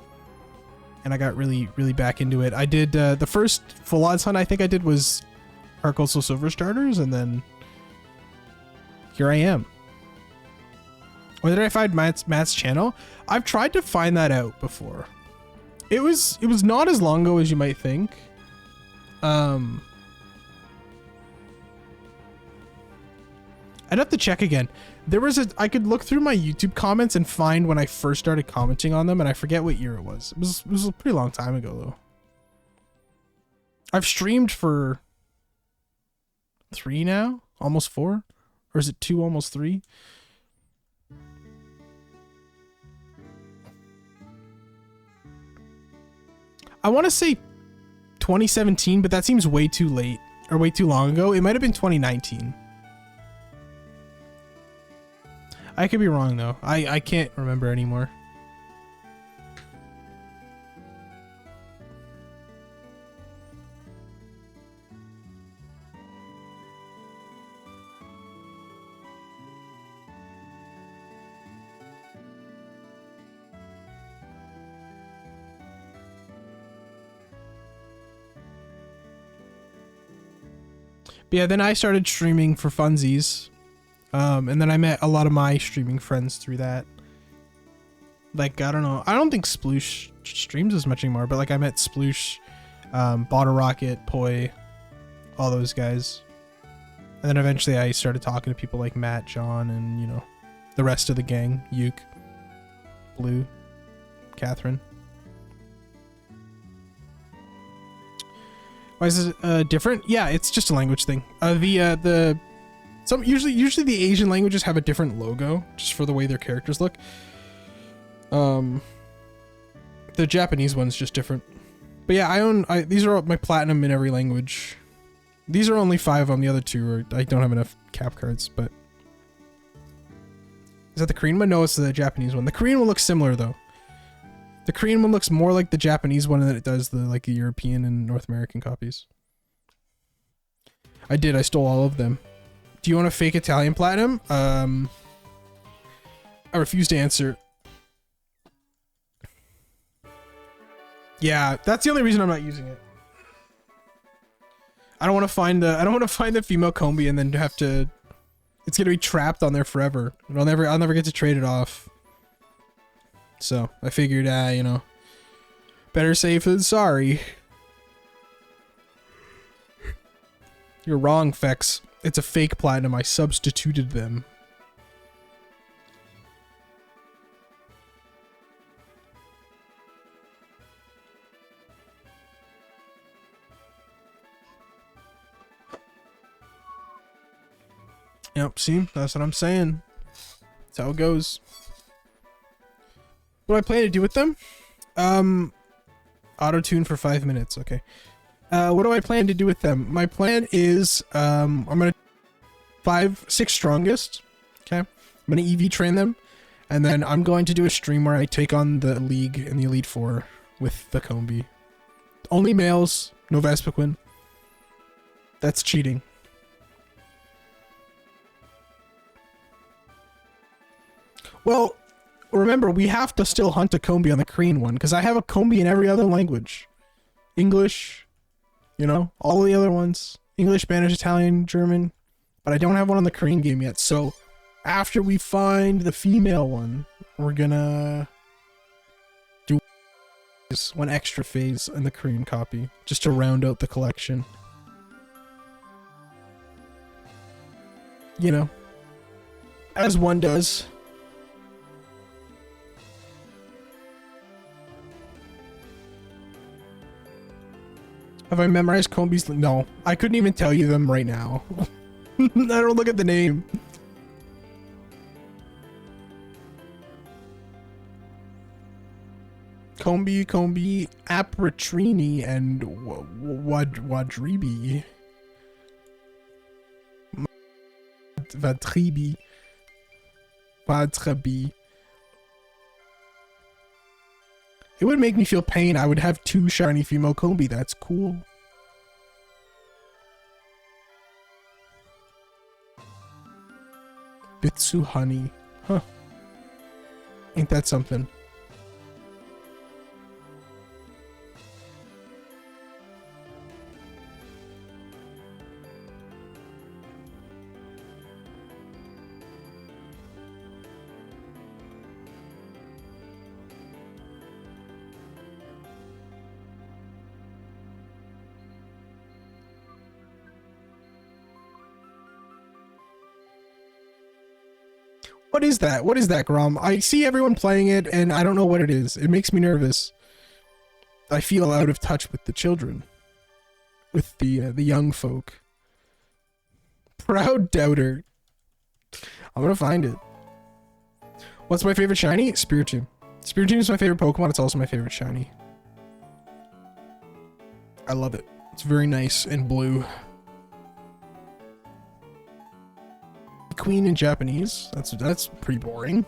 and I got really back into it. I did the first full odds hunt I think I did was Heart Gold Soul Silver starters, and then here I am. Where did I find Matt's channel? I've tried to find that out before. It was not as long ago as you might think. I'd have to check again. I could look through my YouTube comments and find when I first started commenting on them, and I forget what year it was. It was a pretty long time ago though. I've streamed for 3 now, almost 4, or is it 2, almost 3? I want to say 2017, but that seems way too late or way too long ago. It might have been 2019. I could be wrong though. I can't remember anymore. But yeah, then I started streaming for funsies. And then I met a lot of my streaming friends through that. Like, I don't know. I don't think Sploosh streams as much anymore, but like I met Sploosh, Bottle Rocket, Poi, all those guys. And then eventually I started talking to people like Matt, John, and, you know, the rest of the gang. Yuke, Blue, Catherine. Why is it different? Yeah, it's just a language thing. Usually the Asian languages have a different logo just for the way their characters look. The Japanese one's just different. But yeah, these are my platinum in every language. These are only 5 of them. The other 2 are, I don't have enough cap cards, but is that the Korean one? No, it's the Japanese one. The Korean one looks similar though. The Korean one looks more like the Japanese one than it does the European and North American copies. I stole all of them. Do you want a fake Italian platinum? I refuse to answer. Yeah, that's the only reason I'm not using it. I don't want to find the female combi and then have to. It's gonna be trapped on there forever. I'll never get to trade it off. So I figured, you know, better safe than sorry. You're wrong, Fex. It's a fake platinum. I substituted them. Yep, see? That's what I'm saying. That's how it goes. What do I plan to do with them? Auto-tune for 5 minutes. Okay. What do I plan to do with them? My plan is, I'm gonna 6 strongest. Okay. I'm gonna EV train them. And then I'm going to do a stream where I take on the League and the Elite Four with the Combi. Only males, no Vespiquen. That's cheating. Well, remember, we have to still hunt a Combi on the Korean one, because I have a Combi in every other language. English, you know, all the other ones. English, Spanish, Italian, German. but I don't have one on the Korean game yet. So after we find the female one, we're gonna do one extra phase in the Korean copy just to round out the collection. You know, as one does. Have I memorized Kombi's? No, I couldn't even tell you them right now. I don't look at the name. Kombi, Apratrini, and Wadribi. Vatribi. Vatrabi. It would make me feel pain. I would have 2 shiny female Kombi. That's cool. Bitsu honey. Huh. Ain't that something? What is that? What is that, Grom? I see everyone playing it, and I don't know what it is. It makes me nervous. I feel out of touch with the children. With the young folk. Proud doubter. I'm gonna find it. What's my favorite shiny? Spiritomb. Spiritomb is my favorite Pokemon. It's also my favorite shiny. I love it. It's very nice and blue. Queen in Japanese. That's pretty boring.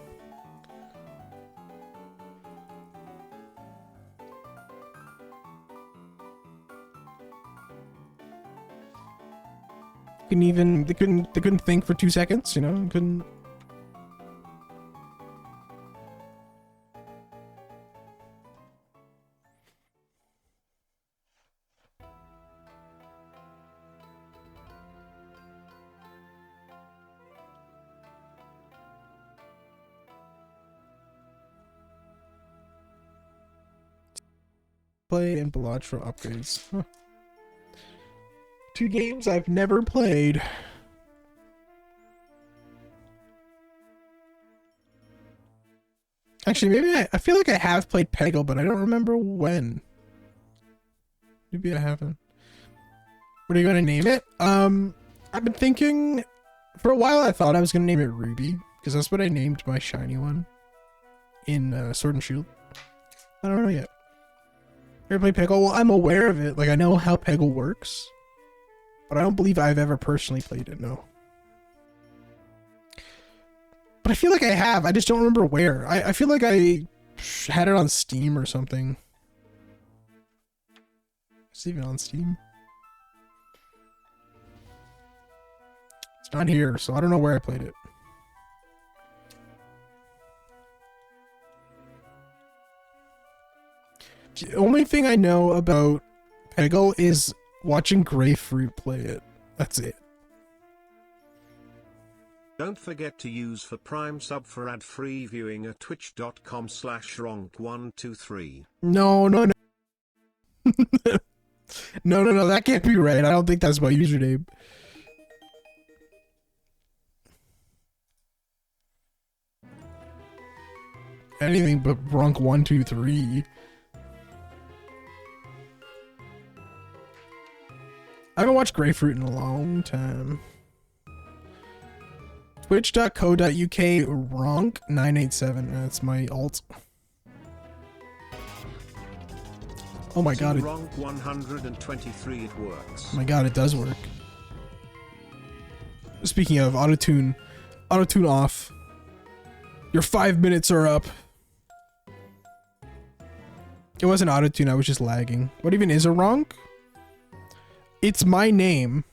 They couldn't think for 2 seconds, you know, couldn't. Play and Balaj for upgrades. Huh. 2 games I've never played. Actually, maybe I feel like I have played Peggle, but I don't remember when. Maybe I haven't. What are you gonna name it? I've been thinking for a while. I thought I was gonna name it Ruby because that's what I named my shiny one in Sword and Shield. I don't know yet. Ever play Peggle? Well, I'm aware of it. Like, I know how Peggle works. But I don't believe I've ever personally played it, no. But I feel like I have. I just don't remember where. I feel like I had it on Steam or something. It's even on Steam. It's not here, so I don't know where I played it. The only thing I know about Peggle is watching Grapefruit play it. That's it. Don't forget to use for Prime sub for ad-free viewing at twitch.com/ronk123. No. No, that can't be right. I don't think that's my username. Anything but Ronk123. I haven't watched Grapefruit in a long time. Twitch.co.uk Ronk987. That's my alt. Oh my god. Ronk123, it works. Oh my god, it does work. Speaking of autotune off. Your 5 minutes are up. It wasn't autotune, I was just lagging. What even is a Ronk? It's my name.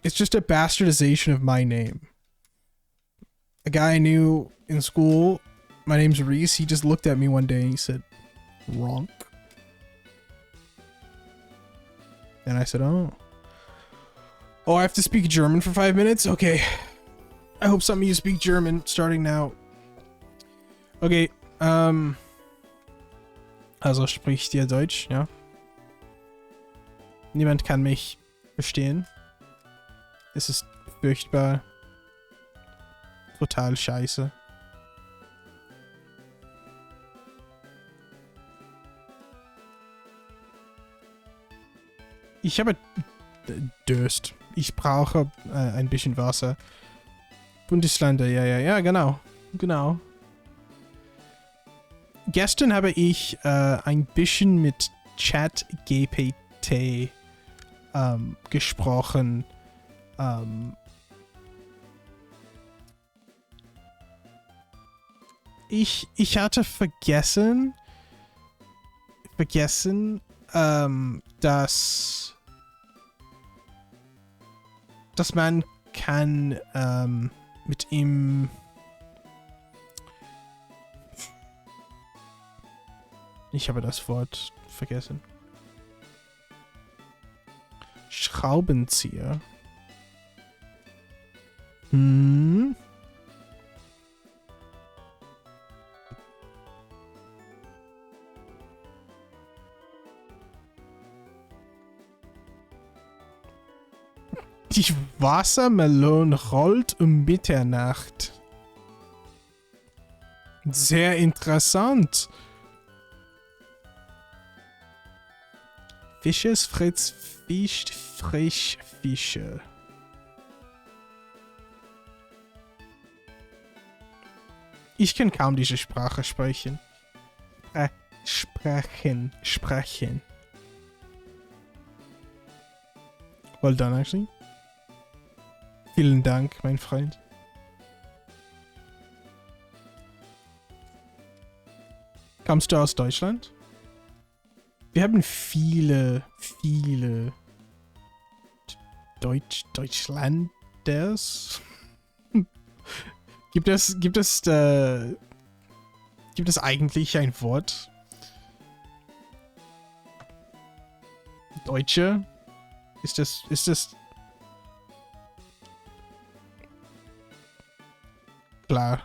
It's just a bastardization of my name. A guy I knew in school, my name's Reese, he just looked at me one day and he said, Ronk. And I said, oh. Oh, I have to speak German for 5 minutes? Okay. I hope some of you speak German starting now. Okay, also spricht ihr Deutsch, ja? Niemand kann mich verstehen. Es ist furchtbar. Total scheiße. Ich habe Durst. Ich brauche ein bisschen Wasser. Bundesländer, ja, genau. Genau. Gestern habe ich ein bisschen mit ChatGPT gesprochen. Ich hatte vergessen, dass man kann mit ihm ich habe das Wort vergessen. Schraubenzieher. Die Wassermelone rollt um Mitternacht. Sehr interessant. Fisches Fritz fischt frisch Fische. Ich kann kaum diese Sprache sprechen. Sprechen. Well done, actually. Vielen Dank, mein Freund. Kommst du aus Deutschland? Wir haben viele Deutschlanders. Gibt es eigentlich ein Wort? Deutsche? Ist das klar.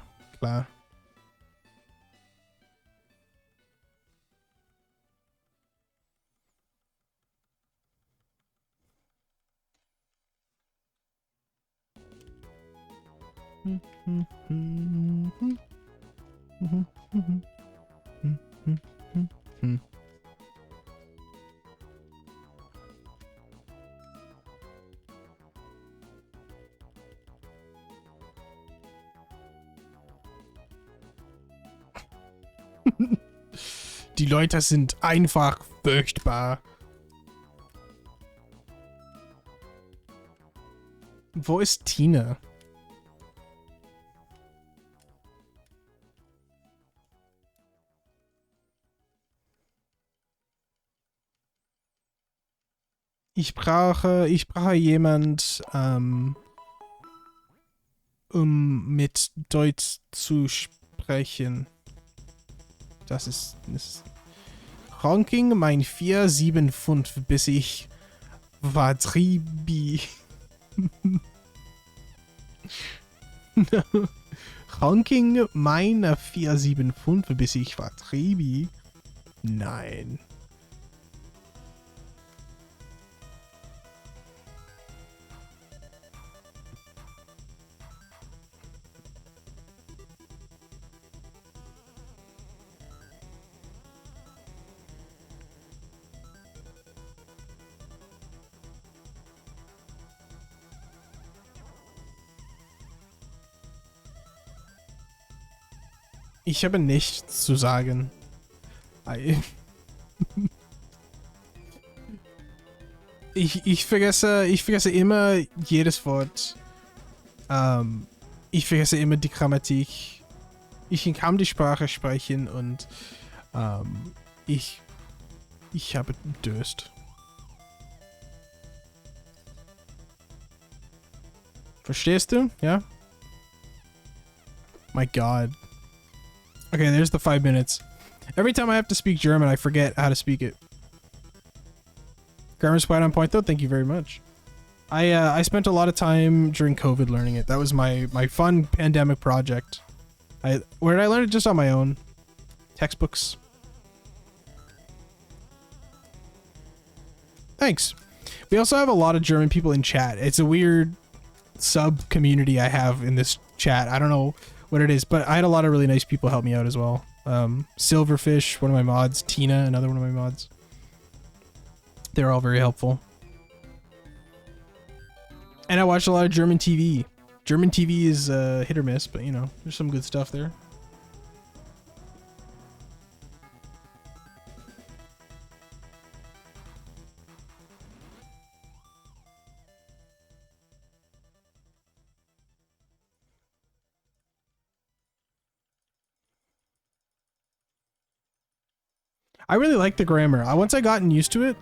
Die Leute sind einfach furchtbar. Wo ist Tina? Ich brauche jemand, um mit Deutsch zu sprechen. Das ist Ranking mein 475, bis ich war Tribi. Ranking meiner 475, bis ich war Tribi. Nein. Ich habe nichts zu sagen. Ich vergesse immer jedes Wort. Ich vergesse immer die Grammatik. Ich kann kaum die Sprache sprechen und ich habe Durst. Verstehst du? Ja? My God. Okay, there's the 5 minutes. Every time I have to speak German, I forget how to speak it. Grammar's quite on point, though. Thank you very much. I spent a lot of time during COVID learning it. That was my fun pandemic project. Where did I learn it? Just on my own. Textbooks. Thanks. We also have a lot of German people in chat. It's a weird sub community I have in this chat. I don't know what it is, but I had a lot of really nice people help me out as well. Silverfish, one of my mods. Tina, another one of my mods. They're all very helpful. And I watch a lot of German TV. German TV is hit or miss, but you know, there's some good stuff there. I really like the grammar. Once I gotten used to it.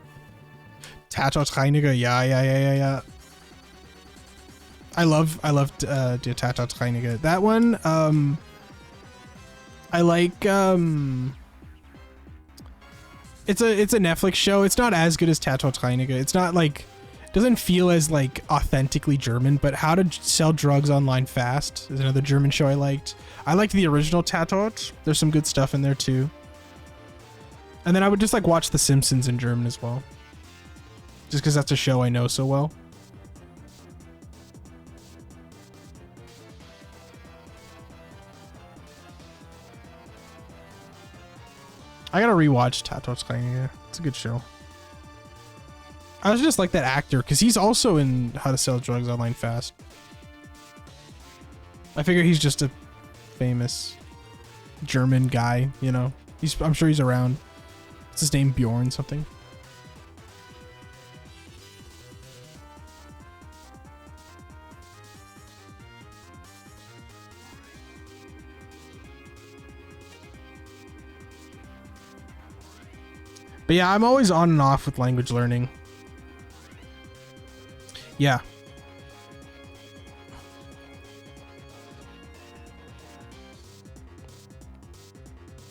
Tatortreiniger, yeah. I love Der Tatortreiniger. That one, I like, it's a Netflix show. It's not as good as Tatortreiniger. It's not like, it doesn't feel as like authentically German, but How to Sell Drugs Online Fast is another German show I liked. I liked the original Tatort. There's some good stuff in there too. And then I would just like watch The Simpsons in German as well. Just because that's a show I know so well. I gotta rewatch Tatortreiniger. It's a good show. I was just like that actor because he's also in How to Sell Drugs Online Fast. I figure he's just a famous German guy, you know. I'm sure he's around. What's his name? Bjorn something. But yeah, I'm always on and off with language learning. Yeah.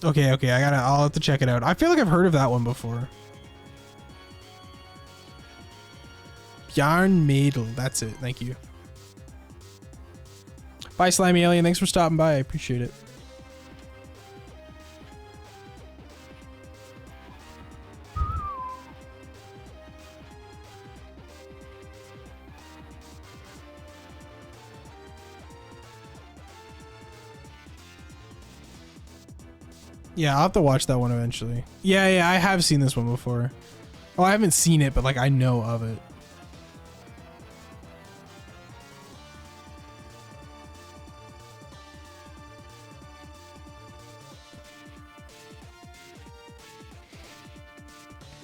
Okay, I'll have to check it out. I feel like I've heard of that one before. Bjarn Mädel, that's it. Thank you. Bye, Slimy Alien. Thanks for stopping by. I appreciate it. Yeah, I'll have to watch that one eventually. Yeah, I have seen this one before. Oh, I haven't seen it, but like I know of it.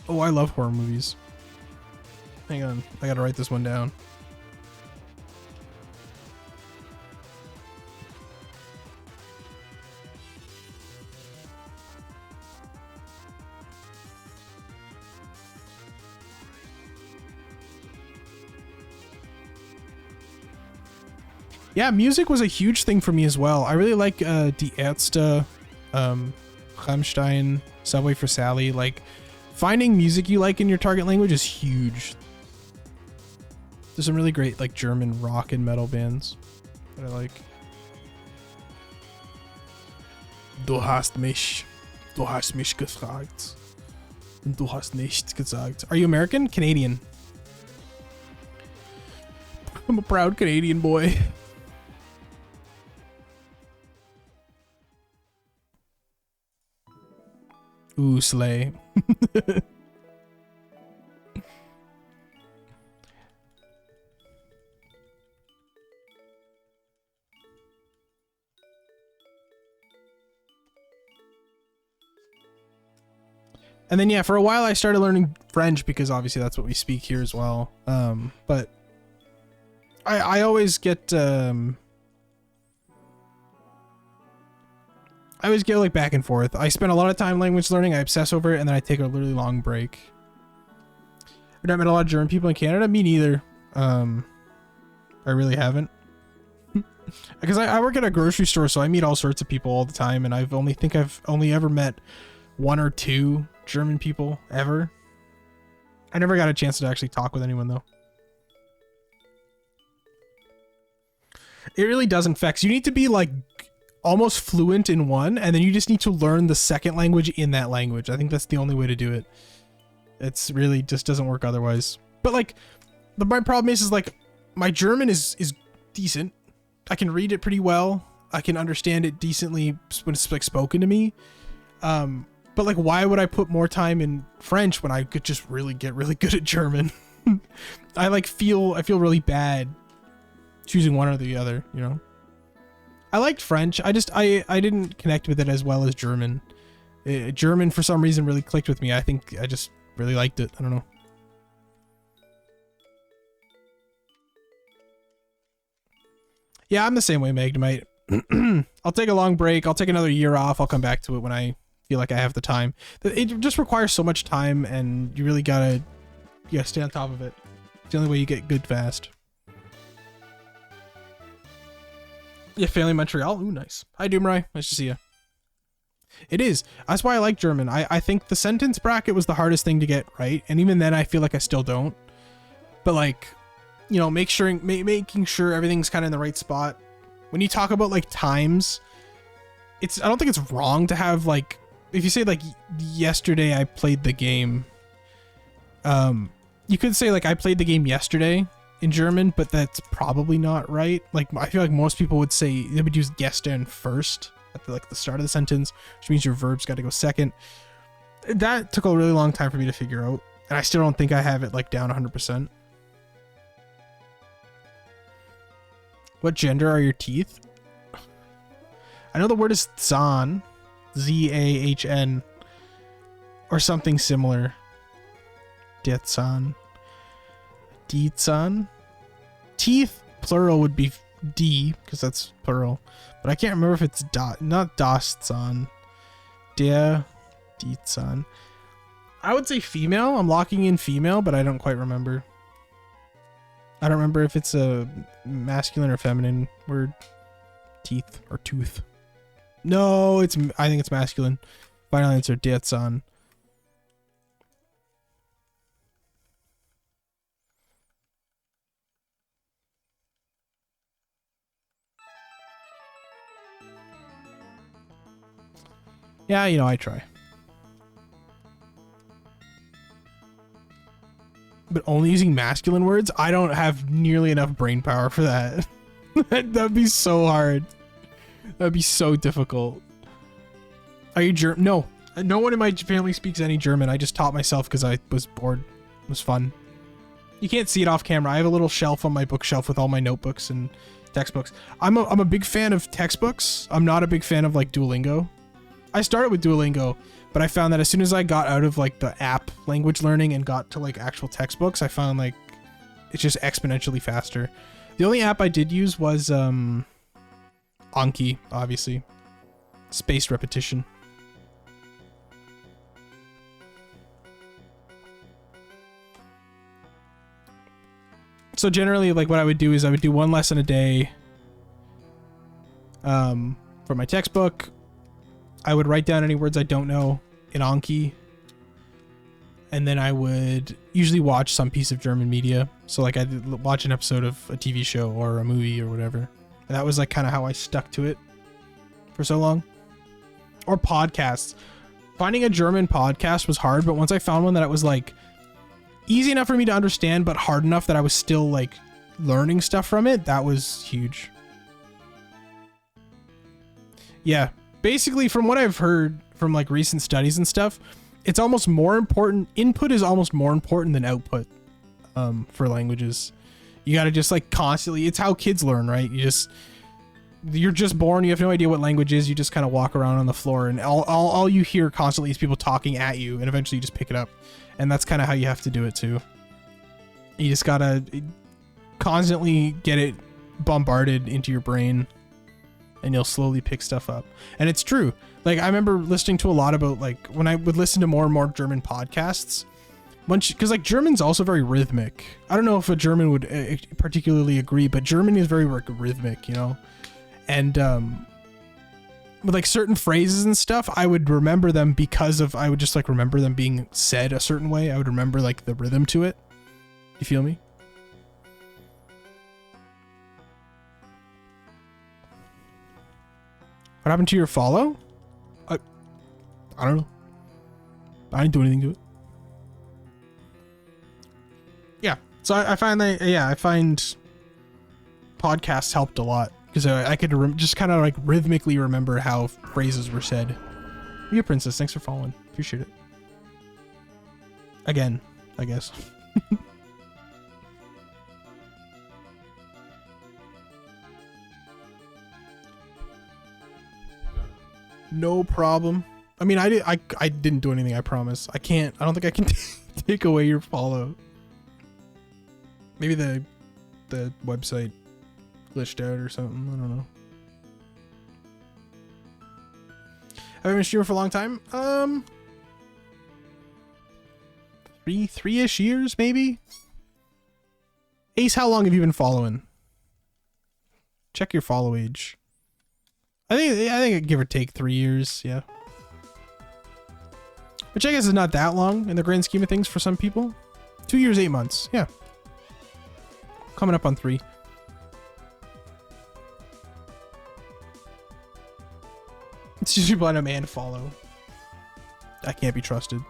Oh, I love horror movies. Hang on, I gotta write this one down. Yeah, music was a huge thing for me as well. I really like Die Ärzte, Rammstein, Subway for Sally. Like, finding music you like in your target language is huge. There's some really great like German rock and metal bands that I like. Du hast mich gefragt. Und du hast nichts gesagt. Are you American? Canadian. I'm a proud Canadian boy. Ooh, slay. And then yeah, for a while I started learning French because obviously that's what we speak here as well. But I always get like back and forth. I spend a lot of time language learning. I obsess over it, and then I take a really long break. I've not met a lot of German people in Canada. Me neither. I really haven't. Because I work at a grocery store, so I meet all sorts of people all the time, and I've only ever met one or two German people ever. I never got a chance to actually talk with anyone though. It really doesn't flex. You need to be like almost fluent in one, and then you just need to learn the second language in that language. I think that's the only way to do it. It's really just doesn't work otherwise. But like, my problem is like my German is decent. I can read it pretty well. I can understand it decently when it's like spoken to me. But like, why would I put more time in French when I could just really get really good at German? I feel really bad choosing one or the other, you know? I liked French. I didn't connect with it as well as German. German for some reason really clicked with me. I think I just really liked it. I don't know. Yeah, I'm the same way, Magnemite. I'll take a long break. I'll take another year off. I'll come back to it when I feel like I have the time. It just requires so much time, and you really gotta stay on top of it. It's the only way you get good fast. Yeah, failing Montreal. Ooh, nice. Hi, Doomrai. Nice to see you. It is. That's why I like German. I think the sentence bracket was the hardest thing to get right, and even then I feel like I still don't. But like, you know, making sure everything's kind of in the right spot. When you talk about like times, I don't think it's wrong to have like, if you say like yesterday I played the game, you could say like I played the game yesterday in German, but that's probably not right. Like I feel like most people would say they would use gestern first at the start of the sentence, which means your verb's got to go second. That took a really long time for me to figure out, and I still don't think I have it like down 100%. What gender are your teeth? I know the word is Zahn, Z-A-H-N, or something similar. Detzahn. Detzahn. Teeth, plural would be D, because that's plural. But I can't remember if it's not Dostzahn. Der Detzahn. I would say female. I'm locking in female, but I don't quite remember. I don't remember if it's a masculine or feminine word. Teeth or tooth. No, I think it's masculine. Final answer, Detzahn. Yeah, you know, I try. But only using masculine words? I don't have nearly enough brain power for that. That'd be so hard. That'd be so difficult. Are you German? No. No one in my family speaks any German. I just taught myself because I was bored. It was fun. You can't see it off camera. I have a little shelf on my bookshelf with all my notebooks and textbooks. I'm a big fan of textbooks. I'm not a big fan of like Duolingo. I started with Duolingo, but I found that as soon as I got out of like the app language learning and got to like actual textbooks, I found like it's just exponentially faster. The only app I did use was Anki, obviously. Spaced repetition. So generally, like what I would do is I would do one lesson a day for my textbook. I would write down any words I don't know in Anki. And then I would usually watch some piece of German media. So like I'd watch an episode of a TV show or a movie or whatever. And that was like kind of how I stuck to it for so long. Or podcasts. Finding a German podcast was hard, but once I found one that it was like easy enough for me to understand, but hard enough that I was still like learning stuff from it, that was huge. Yeah. Basically, from what I've heard from like recent studies and stuff, it's almost more important. Input is almost more important than output for languages. You got to just like constantly, it's how kids learn, right? You're just born. You have no idea what language is. You just kind of walk around on the floor and all you hear constantly is people talking at you, and eventually you just pick it up. And that's kind of how you have to do it too. You just got to constantly get it bombarded into your brain, and you'll slowly pick stuff up. And it's true. Like I remember listening to a lot about like when I would listen to more and more German podcasts, because like German's also very rhythmic. I don't know if a German would particularly agree, but German is very rhythmic, you know? And with like certain phrases and stuff, I would remember them because I would just like remember them being said a certain way. I would remember like the rhythm to it. You feel me? What happened to your follow? I don't know. I didn't do anything to it. Yeah. So I find that, yeah, I find podcasts helped a lot because I could just kind of like rhythmically remember how phrases were said. You, Princess, thanks for following. Appreciate it. Again, I guess. No problem. I mean, I didn't do anything, I promise. I don't think I can take away your follow. Maybe the website glitched out or something. I don't know. Have I been streaming for a long time? Three-ish years, maybe? Ace, how long have you been following? Check your follow age. I think give or take 3 years, yeah. Which I guess is not that long in the grand scheme of things for some people. 2 years, 8 months, yeah. Coming up on 3. It's usually blind a man to follow. I can't be trusted.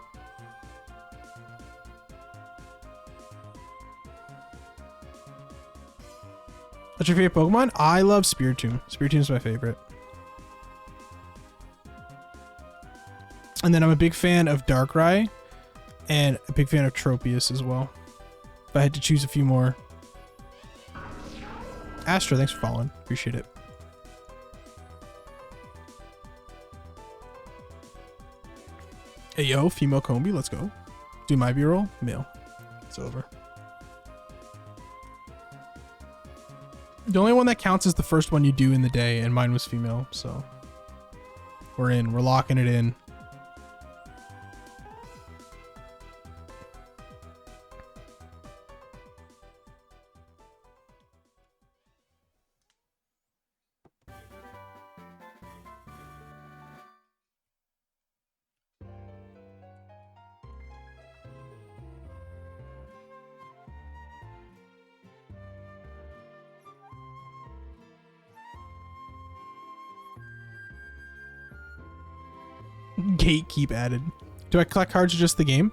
What's your favorite Pokemon? I love Spiritomb. Spiritomb is my favorite. And then I'm a big fan of Darkrai and a big fan of Tropius as well. If I had to choose a few more. Astra, thanks for following. Appreciate it. Hey yo, female Combi, let's go. Do my B-roll? Male. It's over. The only one that counts is the first one you do in the day, and mine was female, so we're in. We're locking it in. Gatekeep added. Do I collect cards or just the game?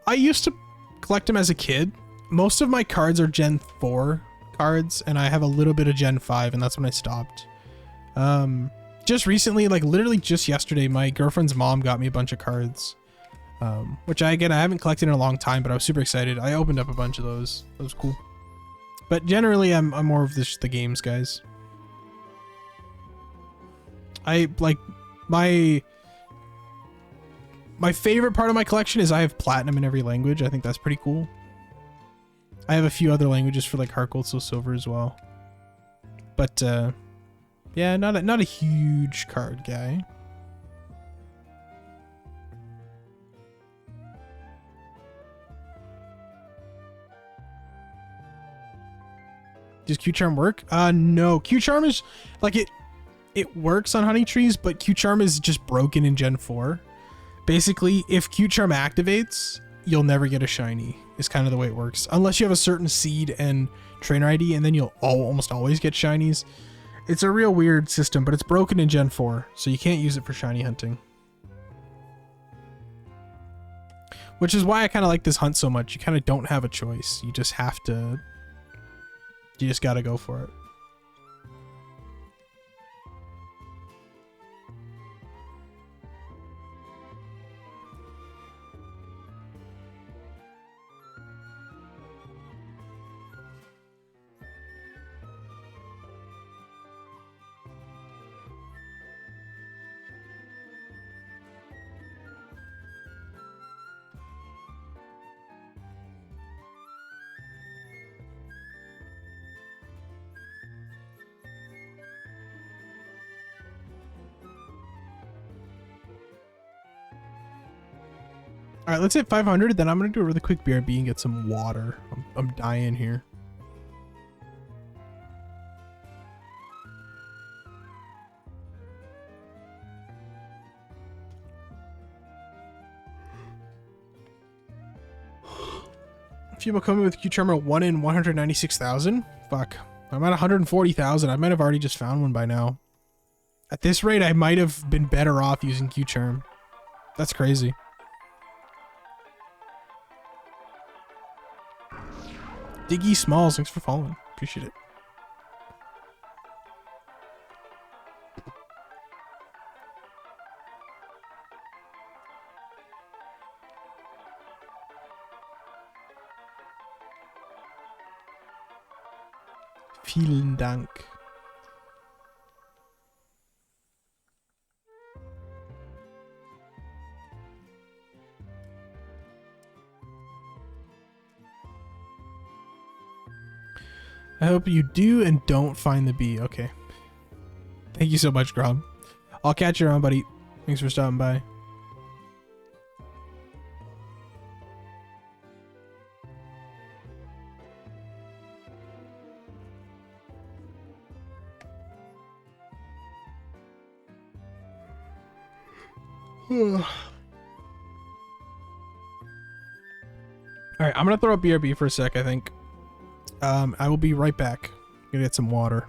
I used to collect them as a kid. Most of my cards are Gen 4 cards, and I have a little bit of Gen 5, and that's when I stopped. Just recently, like literally just yesterday, my girlfriend's mom got me a bunch of cards. Which I haven't collected in a long time, but I was super excited. I opened up a bunch of those. That was cool. But generally, I'm more of the games guys. I like my favorite part of my collection is I have platinum in every language. I think that's pretty cool. I have a few other languages for like Heart Gold, Soul Silver as well. But yeah, not a huge card guy. Does Q-Charm work? No. Q-Charm is like it works on Honey Trees, but Q-Charm is just broken in Gen 4. Basically, if Q-Charm activates, you'll never get a shiny. Is kind of the way it works. Unless you have a certain seed and trainer ID, and then you'll almost always get shinies. It's a real weird system, but it's broken in Gen 4, so you can't use it for shiny hunting. Which is why I kind of like this hunt so much. You kind of don't have a choice. You just have to... You just gotta go for it. All right, let's hit 500. Then I'm going to do a really quick BRB and get some water. I'm dying here. People coming with Q-Charmer 1 in 196,000. Fuck. I'm at 140,000. I might have already just found one by now. At this rate, I might have been better off using Q-Charm. That's crazy. Diggy Smalls, thanks for following. Appreciate it. Vielen Dank. I hope you do and don't find the bee. Okay. Thank you so much, Grob. I'll catch you around, buddy. Thanks for stopping by. All right, I'm gonna throw up BRB for a sec, I think. I will be right back. I'm gonna get some water.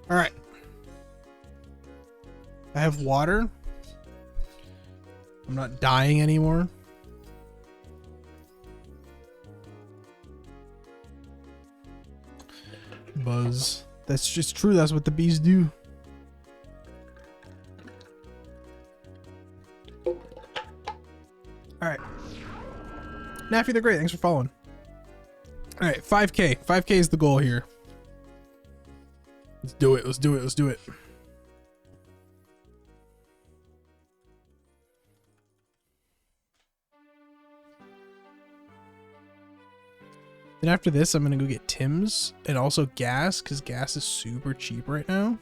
All right. I have water. I'm not dying anymore. Buzz. That's just true. That's what the bees do. All right. Naffy the Great, thanks for following. All right, 5K. 5K is the goal here. Let's do it. Let's do it. Let's do it. Then after this, I'm going to go get Tim's and also gas, because gas is super cheap right now.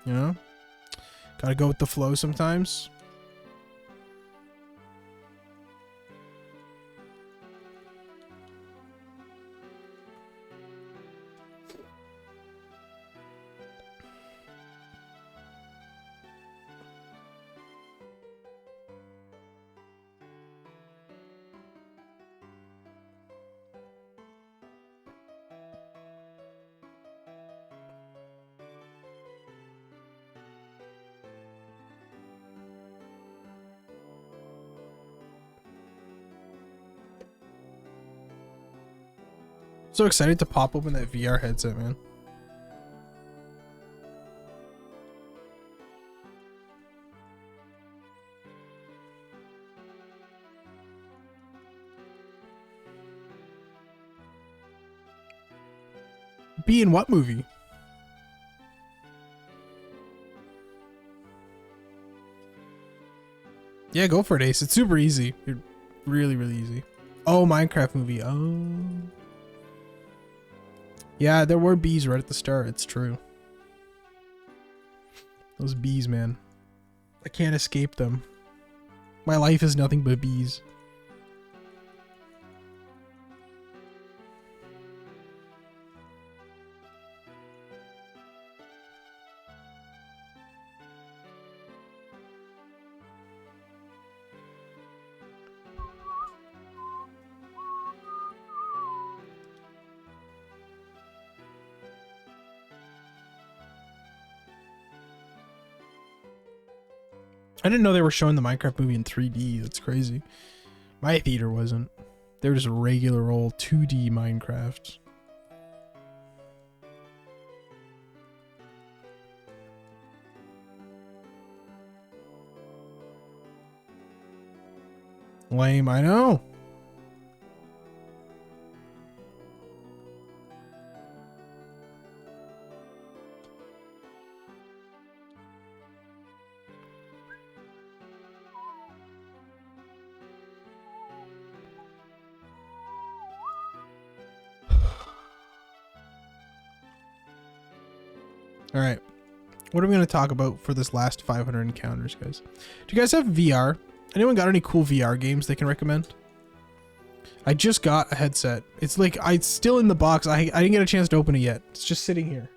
You know? Gotta go with the flow sometimes. So excited to pop open that VR headset, man. Be in what movie? Yeah, go for it, Ace. It's super easy. It's really, really easy. Oh, Minecraft movie. Oh. Yeah, there were bees right at the start. It's true. Those bees, man. I can't escape them. My life is nothing but bees. I didn't know they were showing the Minecraft movie in 3D. That's crazy. My theater wasn't. They were just regular old 2D Minecraft. Lame, I know. All right, what are we going to talk about for this last 500 encounters, guys? Do you guys have VR? Anyone got any cool VR games they can recommend? I just got a headset. It's like, it's still in the box. I didn't get a chance to open it yet. It's just sitting here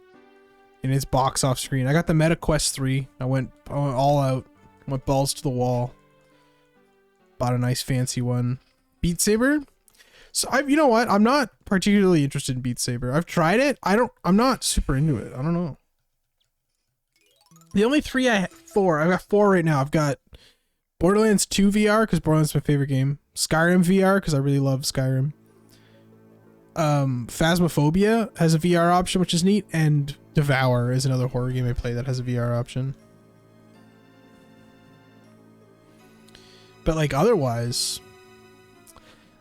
in its box off screen. I got the Meta Quest 3. I went all out, went balls to the wall. Bought a nice fancy one. Beat Saber? So you know what? I'm not particularly interested in Beat Saber. I've tried it. I'm not super into it. I don't know. The only three I've got four right now. I've got Borderlands 2 VR because Borderlands is my favorite game. Skyrim VR because I really love Skyrim. Phasmophobia has a VR option, which is neat, and Devour is another horror game I play that has a VR option. But like otherwise,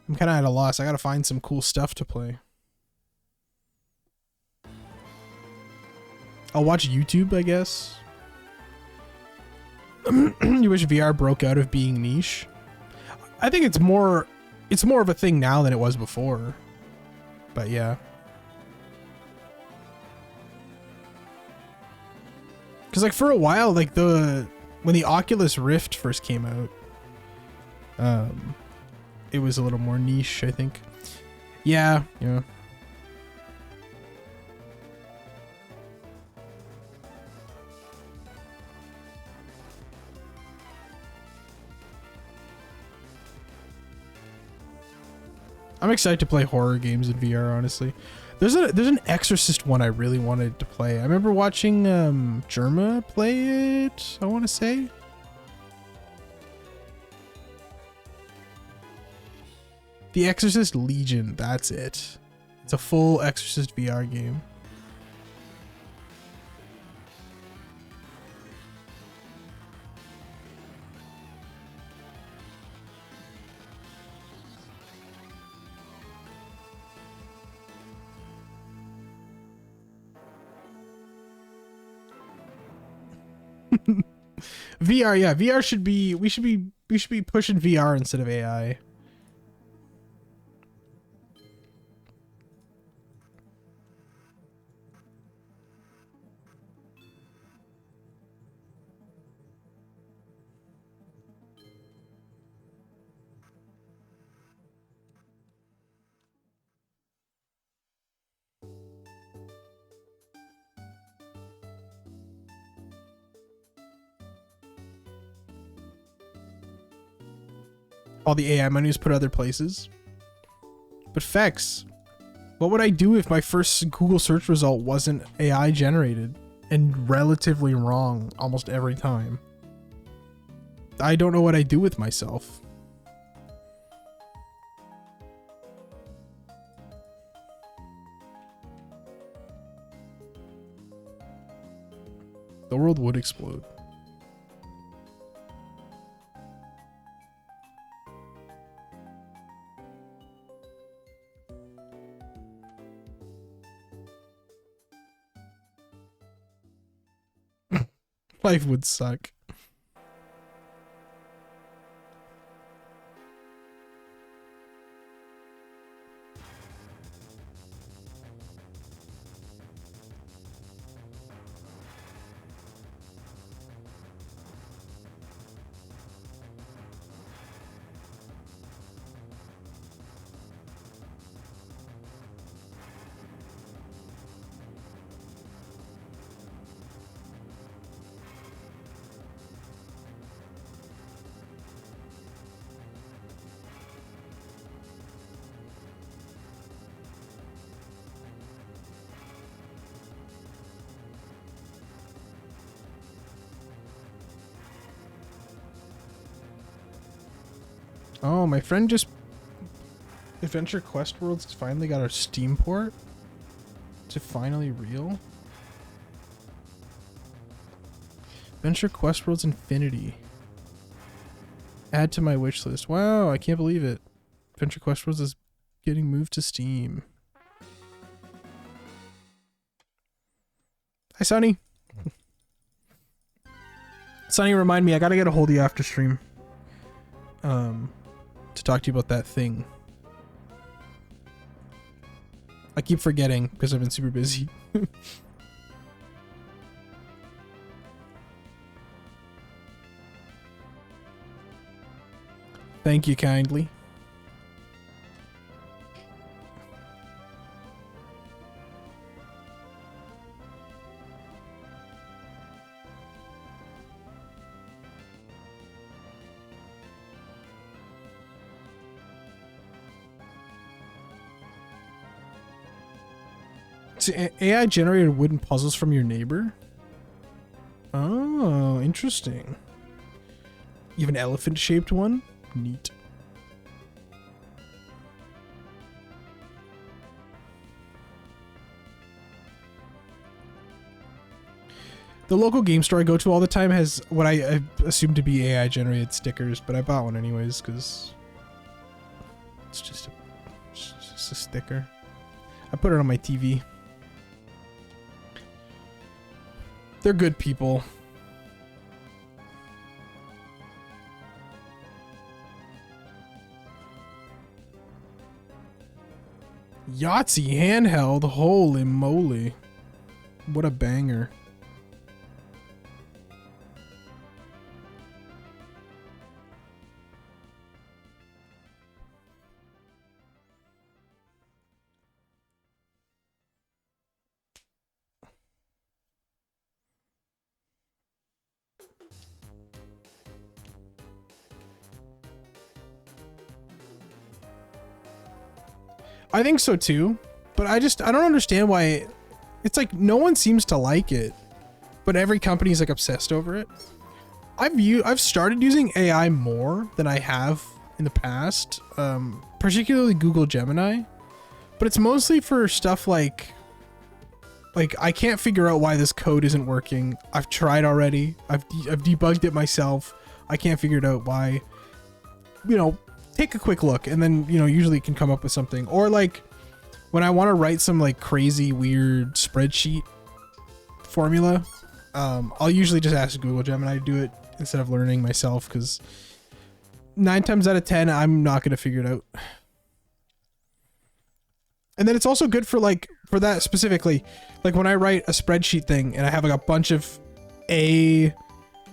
I'm kind of at a loss. I gotta find some cool stuff to play. I'll watch YouTube, I guess. You wish VR broke out of being niche? I think it's more of a thing now than it was before. But yeah. Cause like for a while, like when the Oculus Rift first came out, it was a little more niche, I think. Yeah. I'm excited to play horror games in VR, honestly. There's an Exorcist one I really wanted to play. I remember watching Germa play it, I want to say. The Exorcist Legion, that's it. It's a full Exorcist VR game. VR, yeah, VR should be we should be pushing VR instead of AI. All the AI money is put other places. But Fex, what would I do if my first Google search result wasn't AI generated and relatively wrong almost every time? I don't know what I'd do with myself. The world would explode. Life would suck. Oh, my friend just... Adventure Quest Worlds finally got a Steam port? Is it finally real? Adventure Quest Worlds Infinity. Add to my wish list. Wow, I can't believe it. Adventure Quest Worlds is getting moved to Steam. Hi, Sonny. Sonny, remind me, I gotta get a hold of you after stream. To talk to you about that thing. I keep forgetting because I've been super busy. Thank you kindly. AI generated wooden puzzles from your neighbor? Oh, interesting. You have an elephant shaped one? Neat. The local game store I go to all the time has what I assume to be AI generated stickers, but I bought one anyways because it's just a sticker. I put it on my TV. They're good people. Yahtzee handheld, holy moly. What a banger. I think so too. But I don't understand why. It's like no one seems to like it, but every company's like obsessed over it. I've started using AI more than I have in the past, particularly Google Gemini, but it's mostly for stuff like I can't figure out why this code isn't working. I've tried already. I've debugged it myself. I can't figure it out why. You know, take a quick look and then, you know, usually it can come up with something. Or like when I want to write some like crazy weird spreadsheet formula, I'll usually just ask Google Gemini to do it instead of learning myself, because 9 times out of 10 I'm not going to figure it out. And then it's also good for that specifically, like when I write a spreadsheet thing and I have like a bunch of a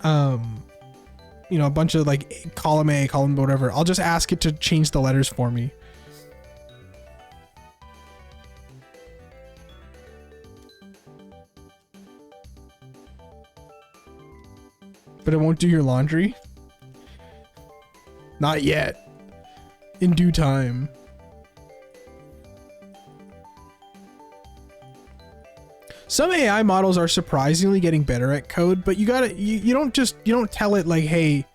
bunch of like column A, column whatever, I'll just ask it to change the letters for me. But it won't do your laundry? Not yet. In due time. Some AI models are surprisingly getting better at code, but you don't tell it like, hey,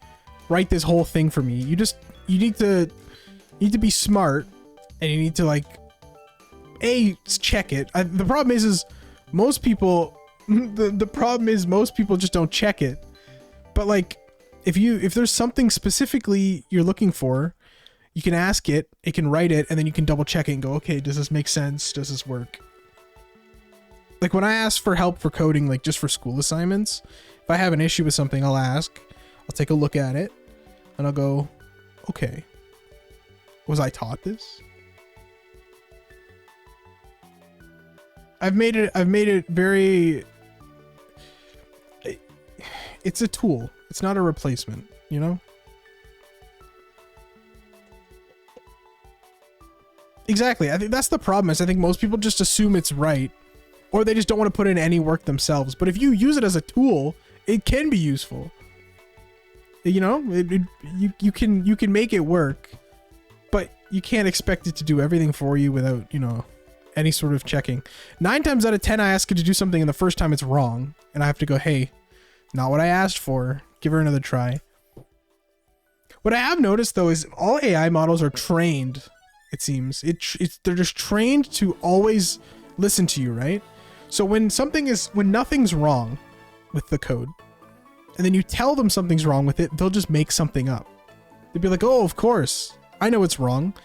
write this whole thing for me. You need to be smart, and you need to like check it. The problem is most people the problem is most people just don't check it. But like if there's something specifically you're looking for, you can ask it, it can write it, and then you can double check it and go, okay, does this make sense? Does this work? Like when I ask for help for coding, like just for school assignments, if I have an issue with something, I'll take a look at it, and I'll go, okay, was I taught this? I've made it very, it's a tool. It's not a replacement, you know? Exactly. I think that's the problem, is I think most people just assume it's right, or they just don't want to put in any work themselves. But if you use it as a tool, it can be useful. You know, you can make it work, but you can't expect it to do everything for you without, you know, any sort of checking. 9 times out of 10, I ask it to do something, and the first time it's wrong, and I have to go, hey, not what I asked for. Give her another try. What I have noticed though is all AI models are trained. It seems they're just trained to always listen to you, right? So when nothing's wrong with the code, and then you tell them something's wrong with it, they'll just make something up. They'd be like, oh, of course, I know it's wrong.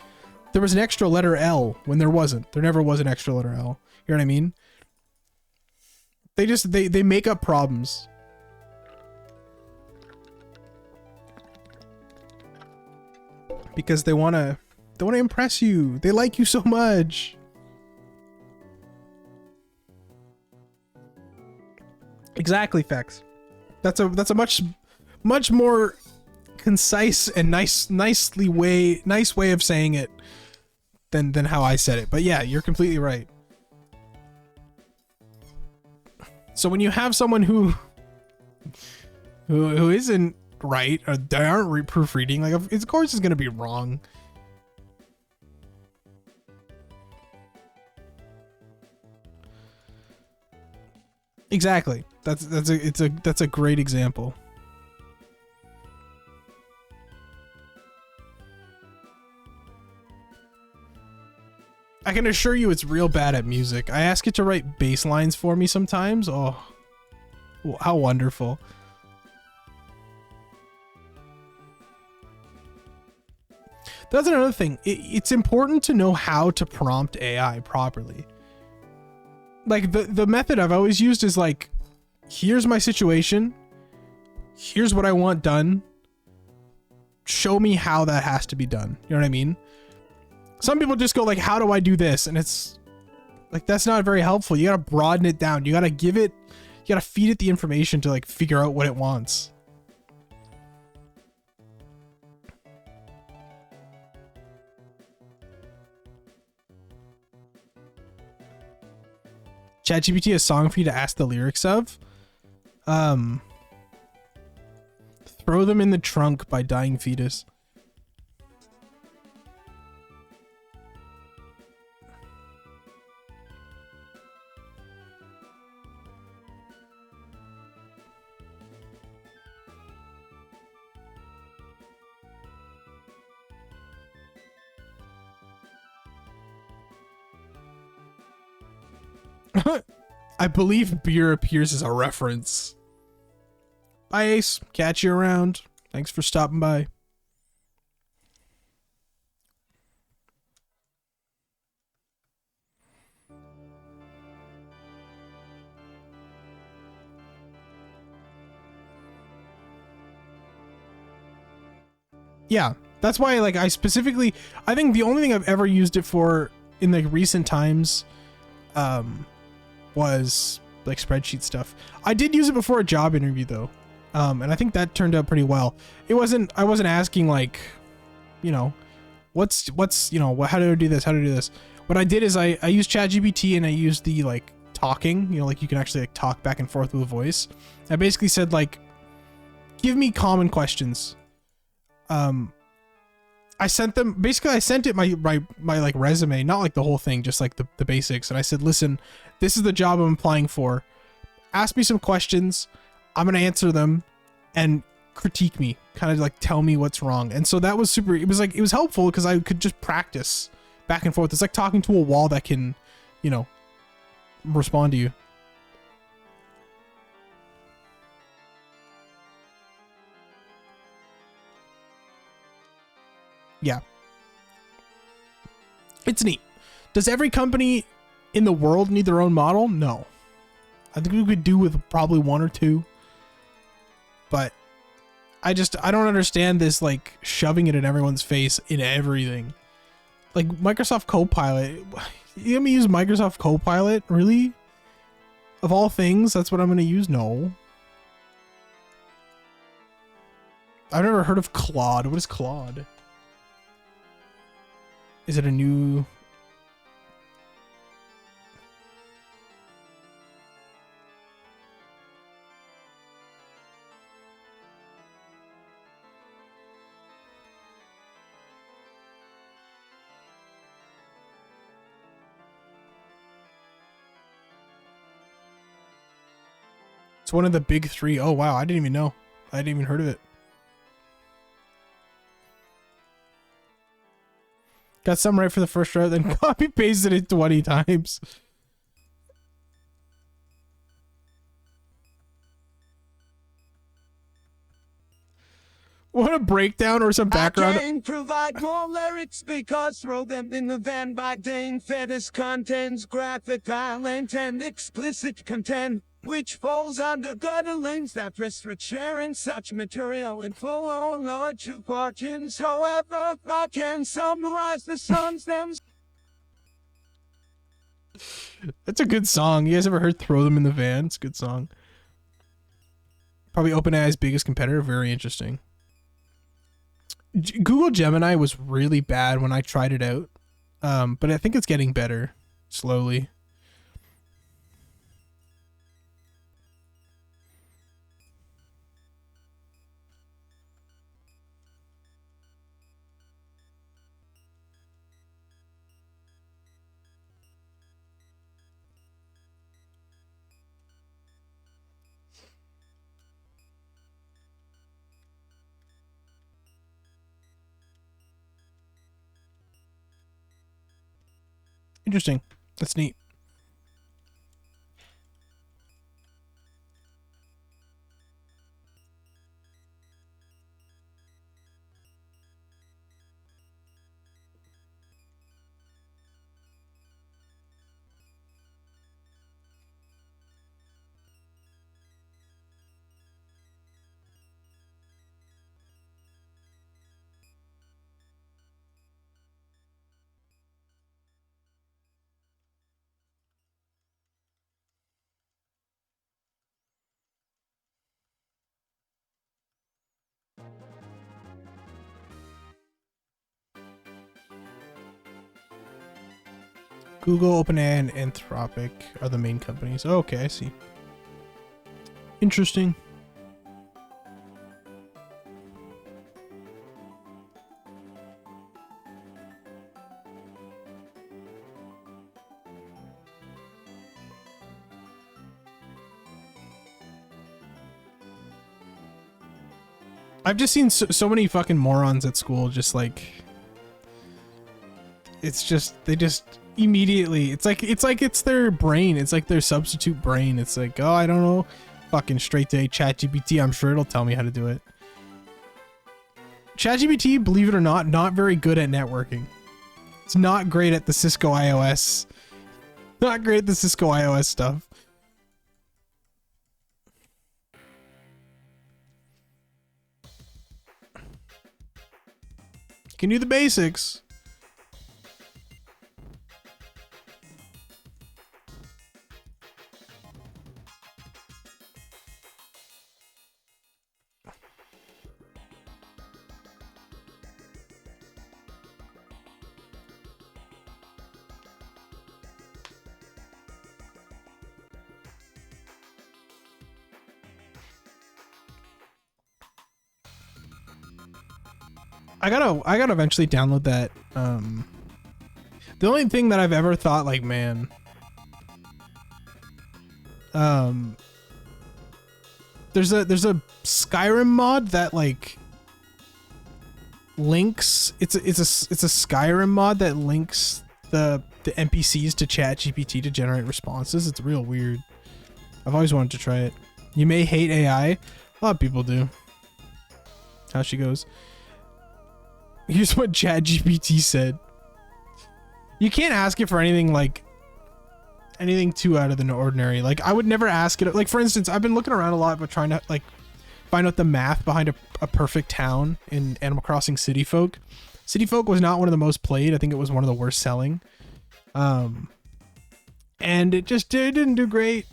There was an extra letter L when there wasn't. There never was an extra letter L. You know what I mean? They make up problems. Because they want to impress you. They like you so much. Exactly, Fex. That's a much more concise and nice way of saying it than how I said it. But yeah, you're completely right. So when you have someone who isn't right, or they aren't proofreading, like of course it's gonna be wrong. Exactly. That's a great example. I can assure you it's real bad at music. I ask it to write bass lines for me sometimes. Oh, how wonderful. That's another thing. It's important to know how to prompt AI properly. Like the method I've always used is like, here's my situation. Here's what I want done. Show me how that has to be done. You know what I mean? Some people just go like, how do I do this? And it's like, that's not very helpful. You gotta broaden it down. You gotta feed it the information to like figure out what it wants. ChatGPT a song for you to ask the lyrics of? Throw Them in the Trunk by Dying Fetus. I believe beer appears as a reference. Bye, Ace. Catch you around. Thanks for stopping by. Yeah, that's why, like, I think the only thing I've ever used it for in like recent times was like spreadsheet stuff. I did use it before a job interview though. And I think that turned out pretty well. I wasn't asking like, you know, what's, you know, how do I do this? How do I do this? What I did is I used ChatGPT and I used the like talking, you know, like you can actually like talk back and forth with a voice. I basically said like, give me common questions. I sent it my like resume, not like the whole thing, just like the basics. And I said, listen, this is the job I'm applying for. Ask me some questions. I'm going to answer them and critique me, kind of like tell me what's wrong. And so that was super, it was helpful because I could just practice back and forth. It's like talking to a wall that can, you know, respond to you. Yeah. It's neat. Does every company in the world need their own model? No. I think we could do with probably one or two. But I don't understand this like shoving it in everyone's face in everything. Like Microsoft Copilot. You let me use Microsoft Copilot? Really? Of all things, that's what I'm going to use? No. I've never heard of Claude. What is Claude? Is it a new... It's one of the big three. Oh, wow. I didn't even know. I hadn't even heard of it. Got some right for the first round, then copy pasted it 20 times. Want a breakdown or some background? I can provide more lyrics because throw them in the van by dang fetish contents, graphic, violent, and explicit content, which falls under gutter lanes that restrict sharing such material in full or large portions. However, I can summarize the songs them. That's a good song. You guys ever heard Throw Them in the Van? It's a good song. Probably OpenAI's biggest competitor. Very interesting. Google Gemini was really bad when I tried it out. But I think it's getting better slowly. Interesting. That's neat. Google, OpenAI, and Anthropic are the main companies. Oh, okay, I see. Interesting. I've just seen so many fucking morons at school just like... It's just... They just... immediately. It's like it's their brain. It's like their substitute brain. It's like, oh, I don't know. Fucking straight to ChatGPT. I'm sure it'll tell me how to do it. ChatGPT, believe it or not very good at networking. It's not great at the Cisco iOS. Not great at the Cisco iOS stuff. Can do the basics. I gotta eventually download that. The only thing that I've ever thought, like, man, there's a Skyrim mod that like links. It's a Skyrim mod that links the NPCs to ChatGPT to generate responses. It's real weird. I've always wanted to try it. You may hate AI. A lot of people do. How she goes. Here's what ChatGPT said. You can't ask it for anything like anything too out of the ordinary. Like I would never ask it. Like for instance, I've been looking around a lot, but trying to like find out the math behind a perfect town in Animal Crossing City Folk. City Folk was not one of the most played. I think it was one of the worst selling. And it didn't do great.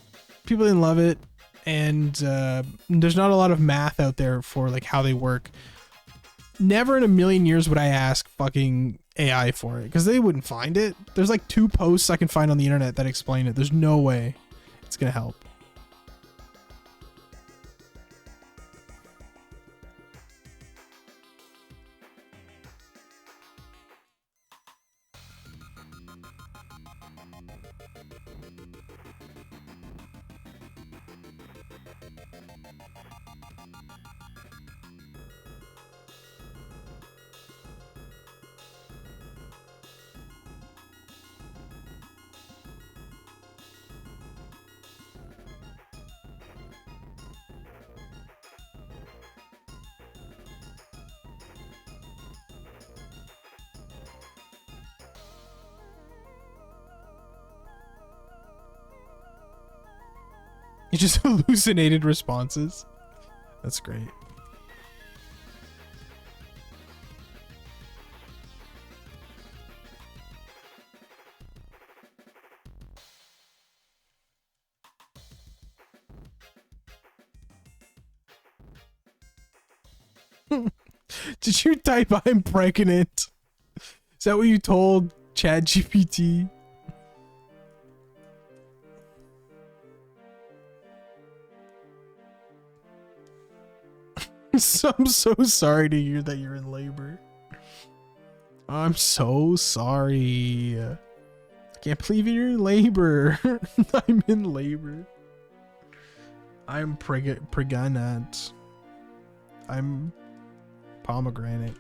People didn't love it, and there's not a lot of math out there for like how they work. Never in a million years would I ask fucking AI for it, because they wouldn't find it. There's like 2 posts I can find on the internet that explain it. There's no way it's gonna help. You just hallucinated responses. That's great. Did you type I'm pregnant? Is that what you told ChatGPT? I'm so sorry to hear that you're in labor. I'm so sorry. I can't believe you're in labor. I'm in labor. I'm pregnant. I'm pomegranate.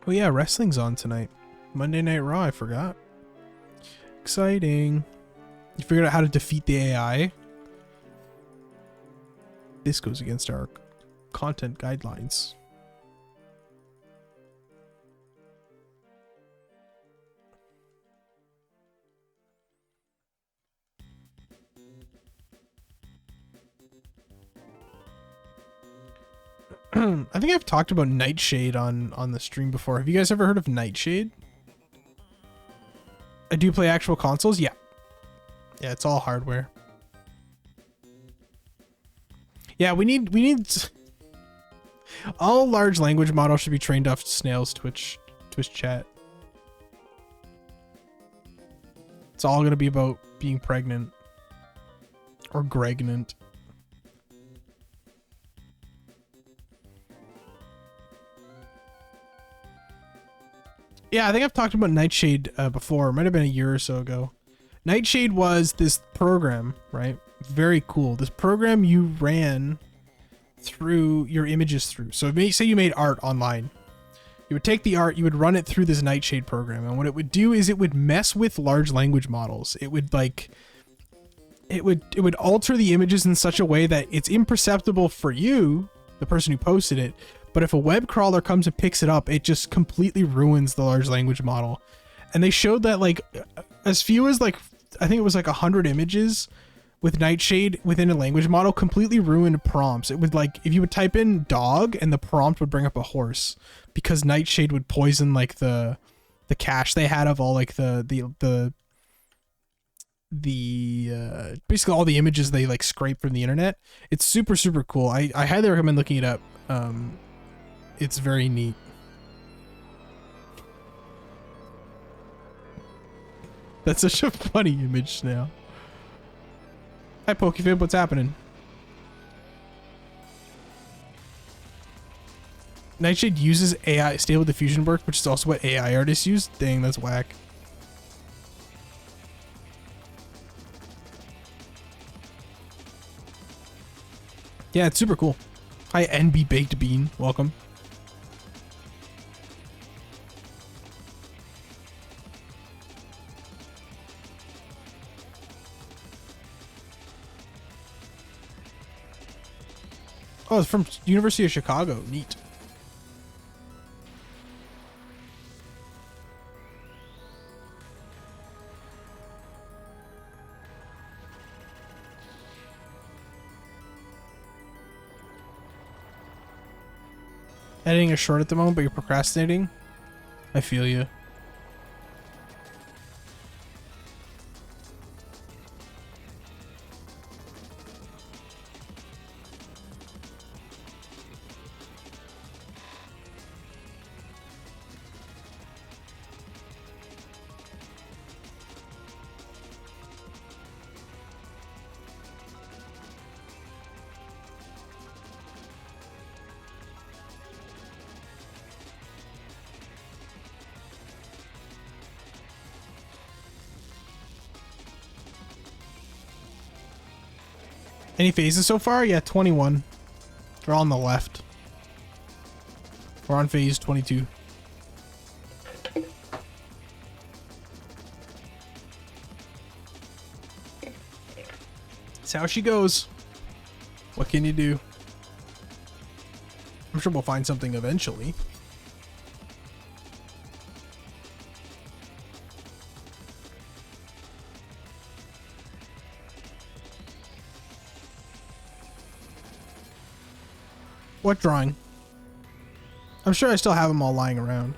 Oh yeah, wrestling's on tonight. Monday Night Raw, I forgot. Exciting. You figured out how to defeat the AI? This goes against our content guidelines. I think I've talked about Nightshade on the stream before. Have you guys ever heard of Nightshade? Do you play actual consoles? Yeah. Yeah, it's all hardware. Yeah, we need all large language models should be trained off Snail's Twitch chat. It's all gonna be about being pregnant or gregnant. Yeah, I think I've talked about Nightshade before. It might have been a year or so ago. Nightshade was this program, right? Very cool. This program you ran through your images through. So say you made art online. You would take the art, you would run it through this Nightshade program, and what it would do is it would mess with large language models. It would it would alter the images in such a way that it's imperceptible for you, the person who posted it, but if a web crawler comes and picks it up, it just completely ruins the large language model. And they showed that like as few as like I think it was like 100 images with Nightshade within a language model completely ruined prompts. It would like if you would type in dog and the prompt would bring up a horse because Nightshade would poison like the cache they had of all like the basically all the images they like scrape from the internet. It's super cool. I highly recommend looking it up. It's very neat. That's such a funny image now. Hi Pokefib, what's happening? Nightshade uses AI Stable Diffusion work, which is also what AI artists use. Dang, that's whack. Yeah, it's super cool. Hi NB Baked Bean, welcome. Oh, it's from University of Chicago. Neat. Editing a short at the moment, but you're procrastinating? I feel you. Any phases so far? Yeah, 21. They're on the left. We're on phase 22. That's how she goes. What can you do? I'm sure we'll find something eventually. What drawing? I'm sure I still have them all lying around.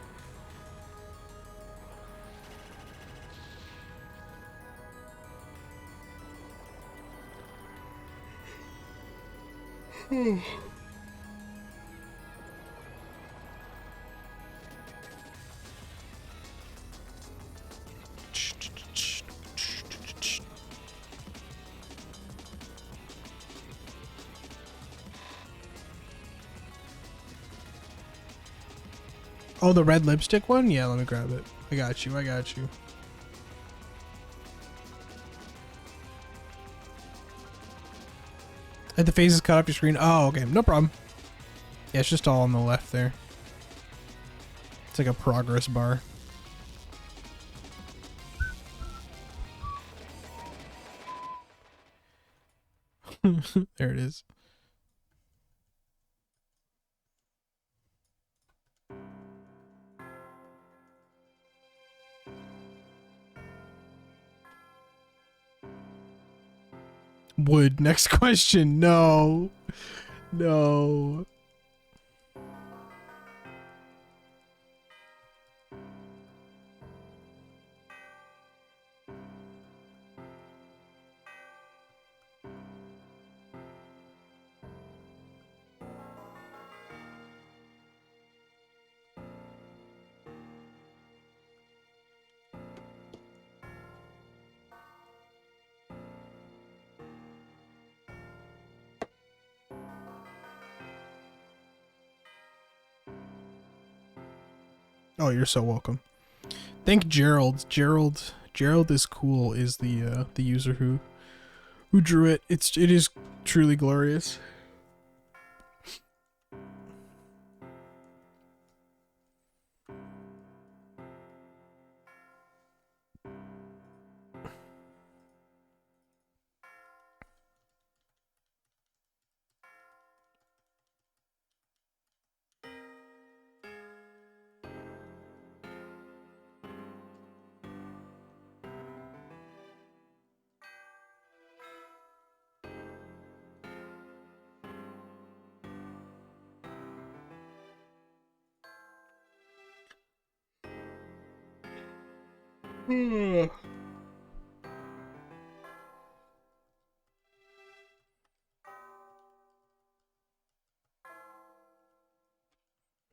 Oh, the red lipstick one? Yeah, let me grab it. I got you. I got you. And the phases cut off your screen. Oh, okay. No problem. Yeah, it's just all on the left there. It's like a progress bar. There it is. Wood. Next question. No. No. Oh, you're so welcome. Thank Gerald. Gerald is cool. Is the user who drew it. It is truly glorious.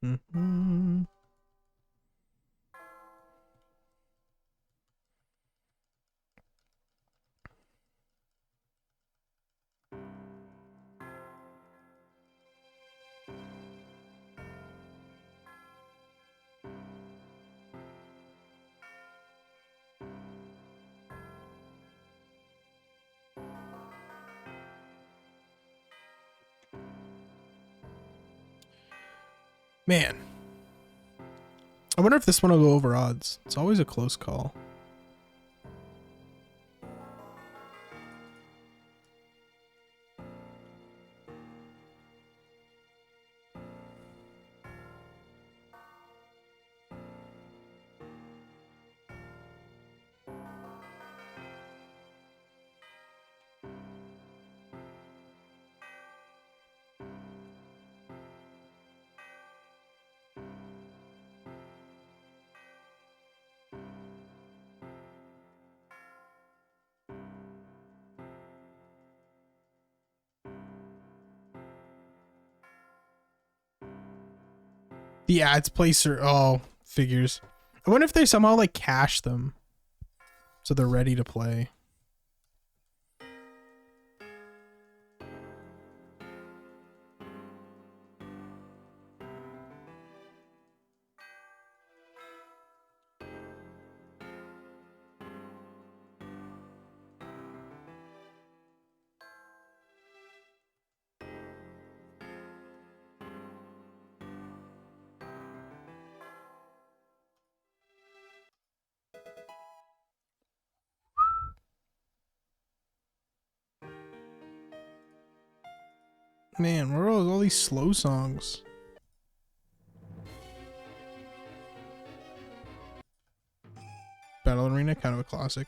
Mm-hmm. Man, I wonder if this one will go over odds. It's always a close call. The ads placer. Oh, figures. I wonder if they somehow like cache them so they're ready to play. Man, where are all these slow songs? Battle Arena, kind of a classic.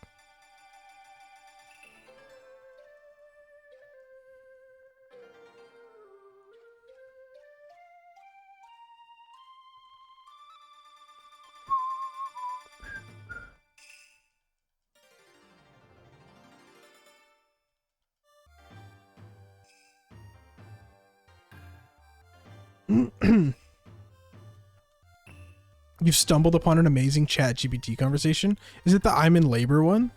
You've stumbled upon an amazing ChatGPT conversation. Is it the I'm in labor one?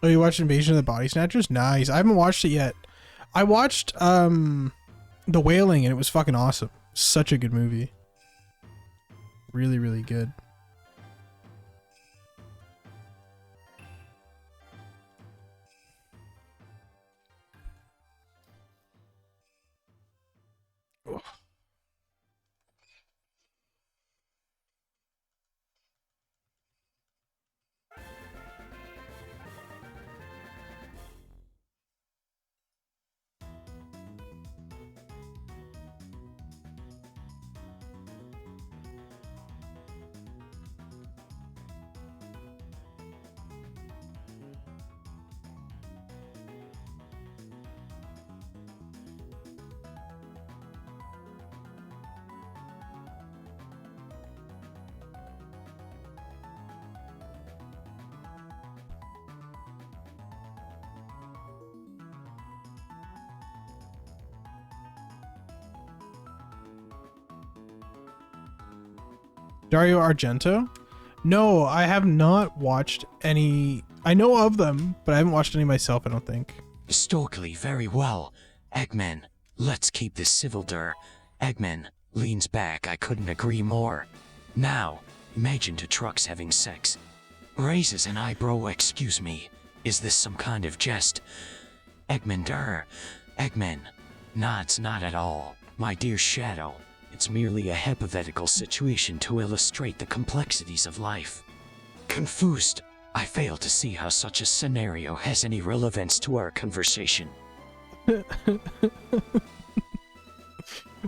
Oh, you watched Invasion of the Body Snatchers? Nice. I haven't watched it yet. I watched The Wailing and it was fucking awesome. Such a good movie. Really, really good. Dario Argento? No, I have not watched any. I know of them, but I haven't watched any myself, I don't think. Stokely, very well. Eggman, let's keep this civil, der. Eggman leans back, I couldn't agree more. Now, imagine two trucks having sex. Raises an eyebrow, excuse me. Is this some kind of jest? Eggman, der. Eggman. Nods, not at all. My dear Shadow, it's merely a hypothetical situation to illustrate the complexities of life. Confused, I fail to see how such a scenario has any relevance to our conversation. What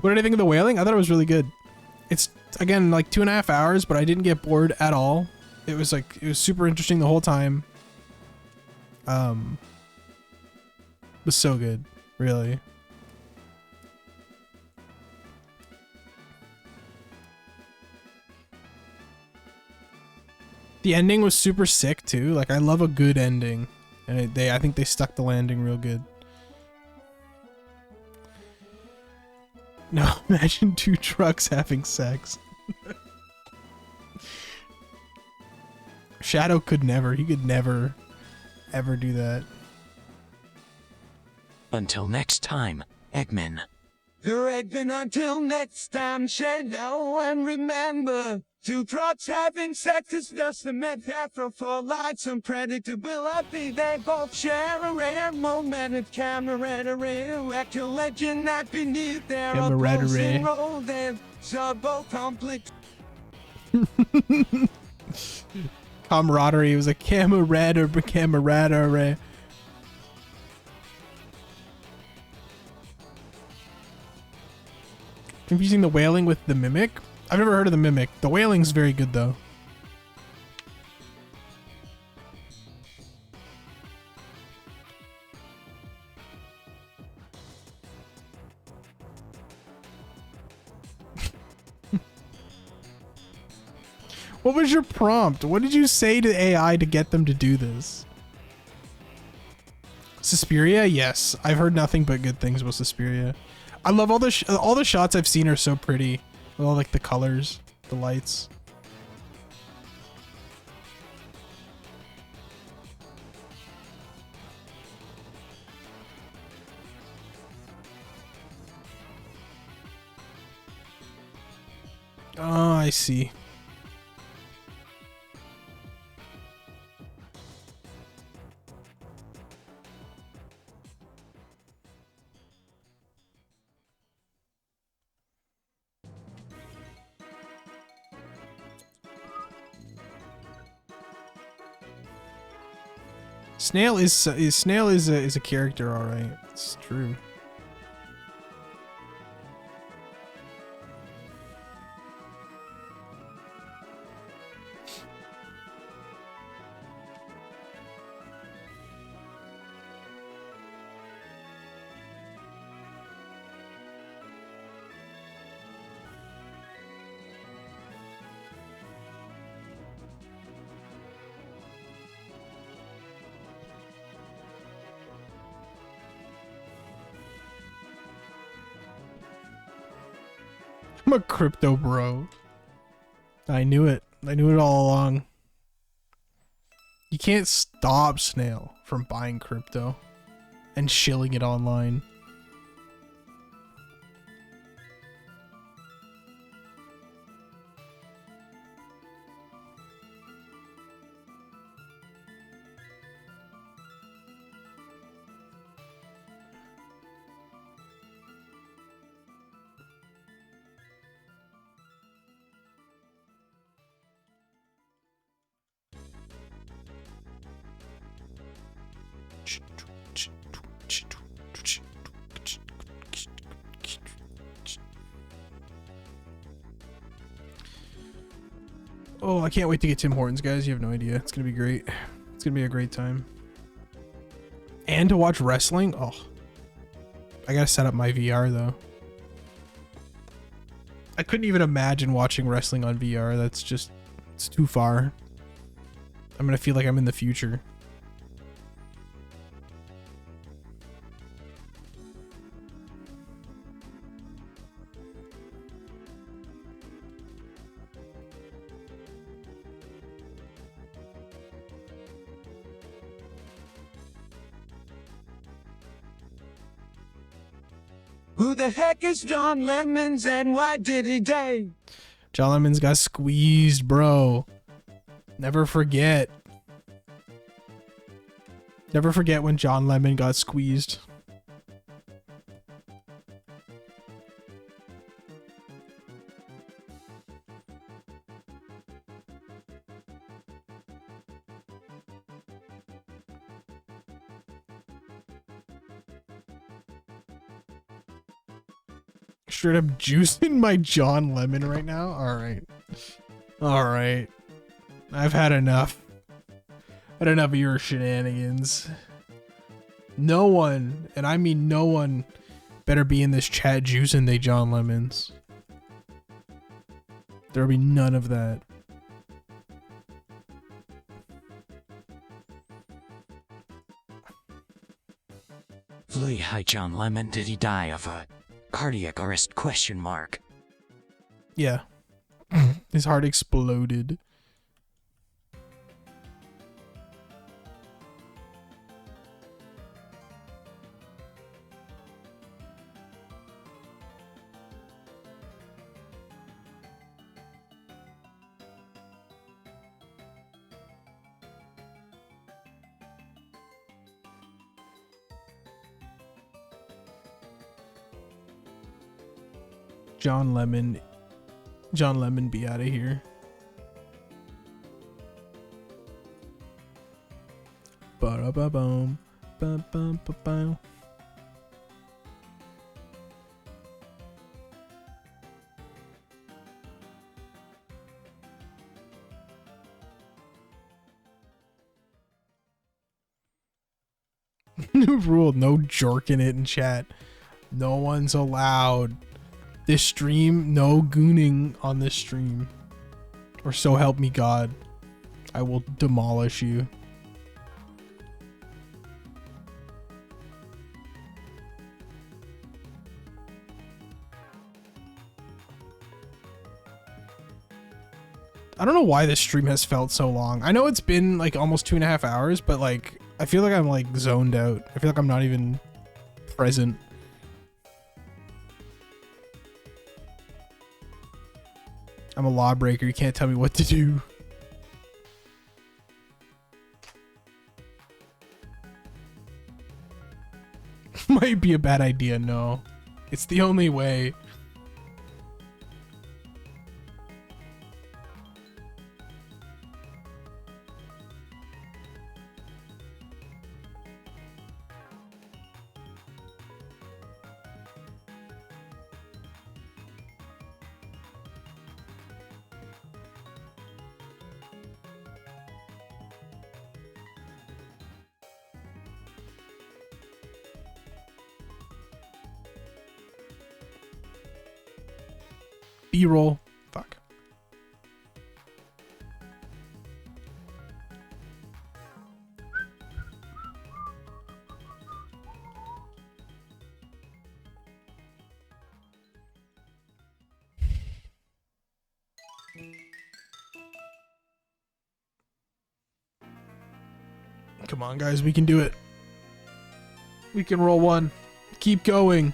did I think of The Wailing? I thought it was really good. It's, again, like 2.5 hours, but I didn't get bored at all. It was super interesting the whole time. It was so good, really. The ending was super sick too. Like, I love a good ending, and I think they stuck the landing real good. No, imagine two trucks having sex. Shadow could never. He could never, ever do that. Until next time, Eggman. You're Eggman until next time, Shadow, and remember, two trucks having sex is just a metaphor for lights and predictability. They both share a rare moment of camaraderie, recollection that beneath their opposing role, they're both complex. Camaraderie. It was a camaraderie. Confusing The Wailing with The Mimic? I've never heard of The Mimic. The Wailing's very good though. What was your prompt? What did you say to AI to get them to do this? Suspiria? Yes. I've heard nothing but good things about Suspiria. I love all the shots I've seen are so pretty. With all like the colors, the lights. Oh, I see. Snail is a character, all right. It's true. I'm a crypto bro. I knew it. I knew it all along. You can't stop Snail from buying crypto and shilling it online. Oh, I can't wait to get Tim Hortons, guys. You have no idea. It's gonna be great. It's gonna be a great time. And to watch wrestling? Oh. I gotta set up my VR, though. I couldn't even imagine watching wrestling on VR. That's just... it's too far. I'm gonna feel like I'm in the future. Who the heck is John Lemons and why did he die? John Lemons got squeezed, bro. Never forget. Never forget when John Lemon got squeezed. Straight up juicing my John Lemon right now? Alright. Alright. I've had enough. Had enough of your shenanigans. No one, and I mean no one, better be in this chat juicing they John Lemons. There'll be none of that. Flea, hi John Lemon, did he die of a cardiac arrest question mark? Yeah. His heart exploded. John Lemon, be out of here. Ba-da-ba-boom. Ba-bum-ba-bow. New rule, no jorking it in chat. No one's allowed. This stream, no gooning on this stream. Or so help me God. I will demolish you. I don't know why this stream has felt so long. I know it's been like almost 2.5 hours, but like I feel like I'm like zoned out. I feel like I'm not even present. I'm a lawbreaker. You can't tell me what to do. Might be a bad idea. No, it's the only way. B-roll. Fuck. Come on, guys. We can do it. We can roll one. Keep going.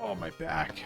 Oh, my back.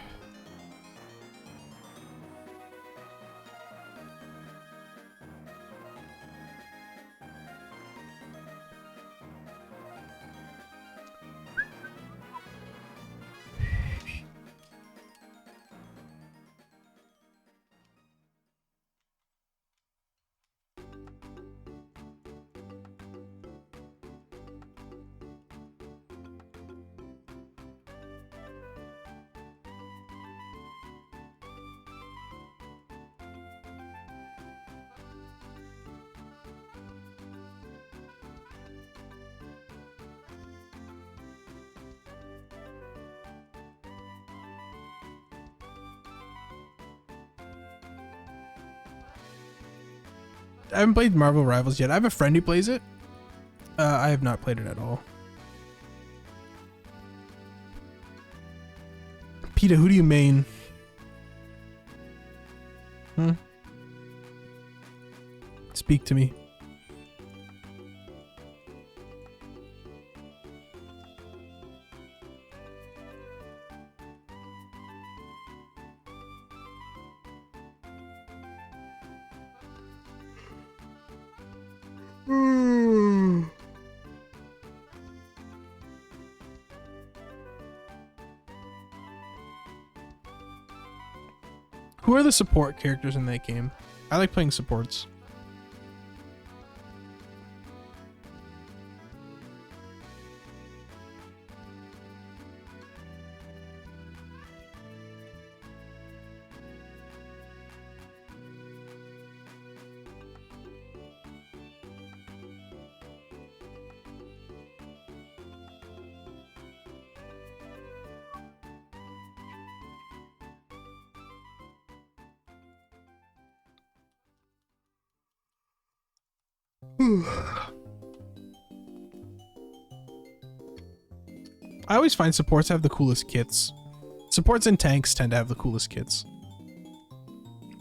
I haven't played Marvel Rivals yet. I have a friend who plays it. I have not played it at all. PETA, who do you main? Speak to me. Who are the support characters in that game? I like playing supports. I always find supports have the coolest kits. Supports and tanks tend to have the coolest kits.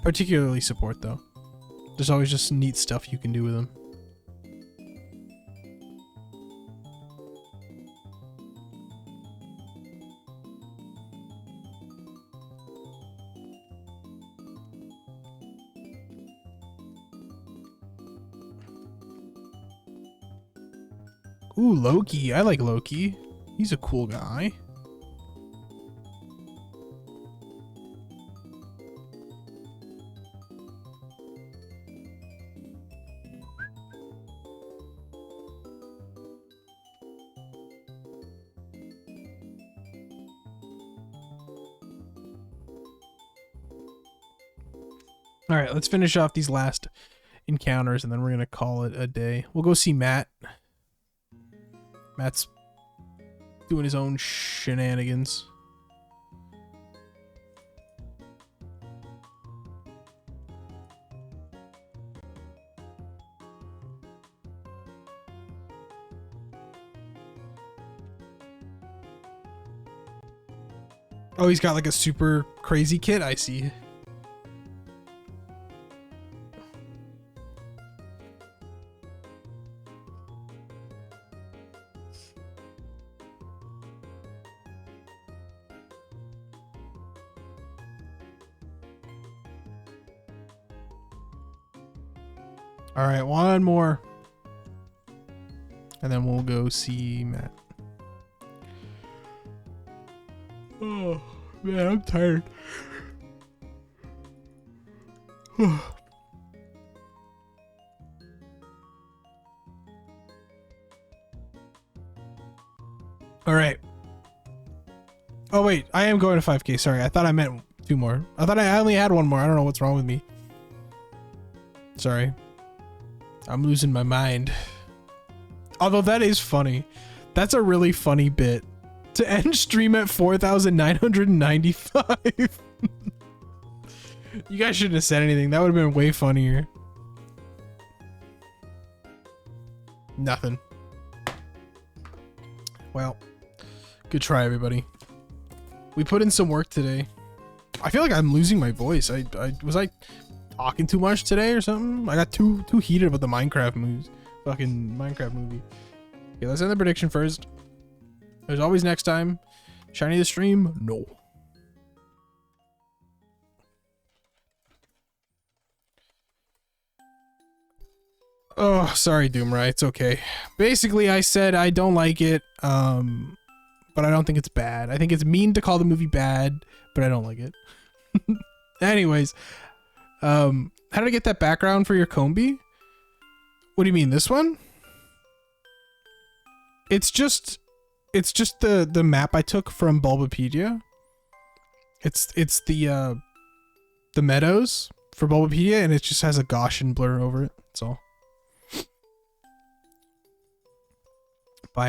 Particularly support, though. There's always just neat stuff you can do with them. Ooh, Loki. I like Loki. He's a cool guy. All right, let's finish off these last encounters and then we're going to call it a day. We'll go see Matt. Matt's doing his own shenanigans. Oh, he's got like a super crazy kit, I see. All right, one more. And then we'll go see Matt. Oh, man, I'm tired. All right. Oh, wait, I am going to 5K. Sorry, I thought I meant 2 more. I thought I only had 1 more. I don't know what's wrong with me. Sorry. I'm losing my mind. Although that is funny. That's a really funny bit. To end stream at 4,995. You guys shouldn't have said anything. That would have been way funnier. Nothing. Well, good try, everybody. We put in some work today. I feel like I'm losing my voice. Was I talking too much today or something? I got too heated about the Minecraft moves. Fucking Minecraft movie. Okay, let's end the prediction first. There's always next time. Shiny the stream? No. Oh, sorry, Doomra. It's okay. Basically, I said I don't like it, but I don't think it's bad. I think it's mean to call the movie bad, but I don't like it. Anyways, how did I get that background for your Combi? What do you mean, this one? It's just the map I took from Bulbapedia. It's the meadows for Bulbapedia, and it just has a Gaussian blur over it. That's all.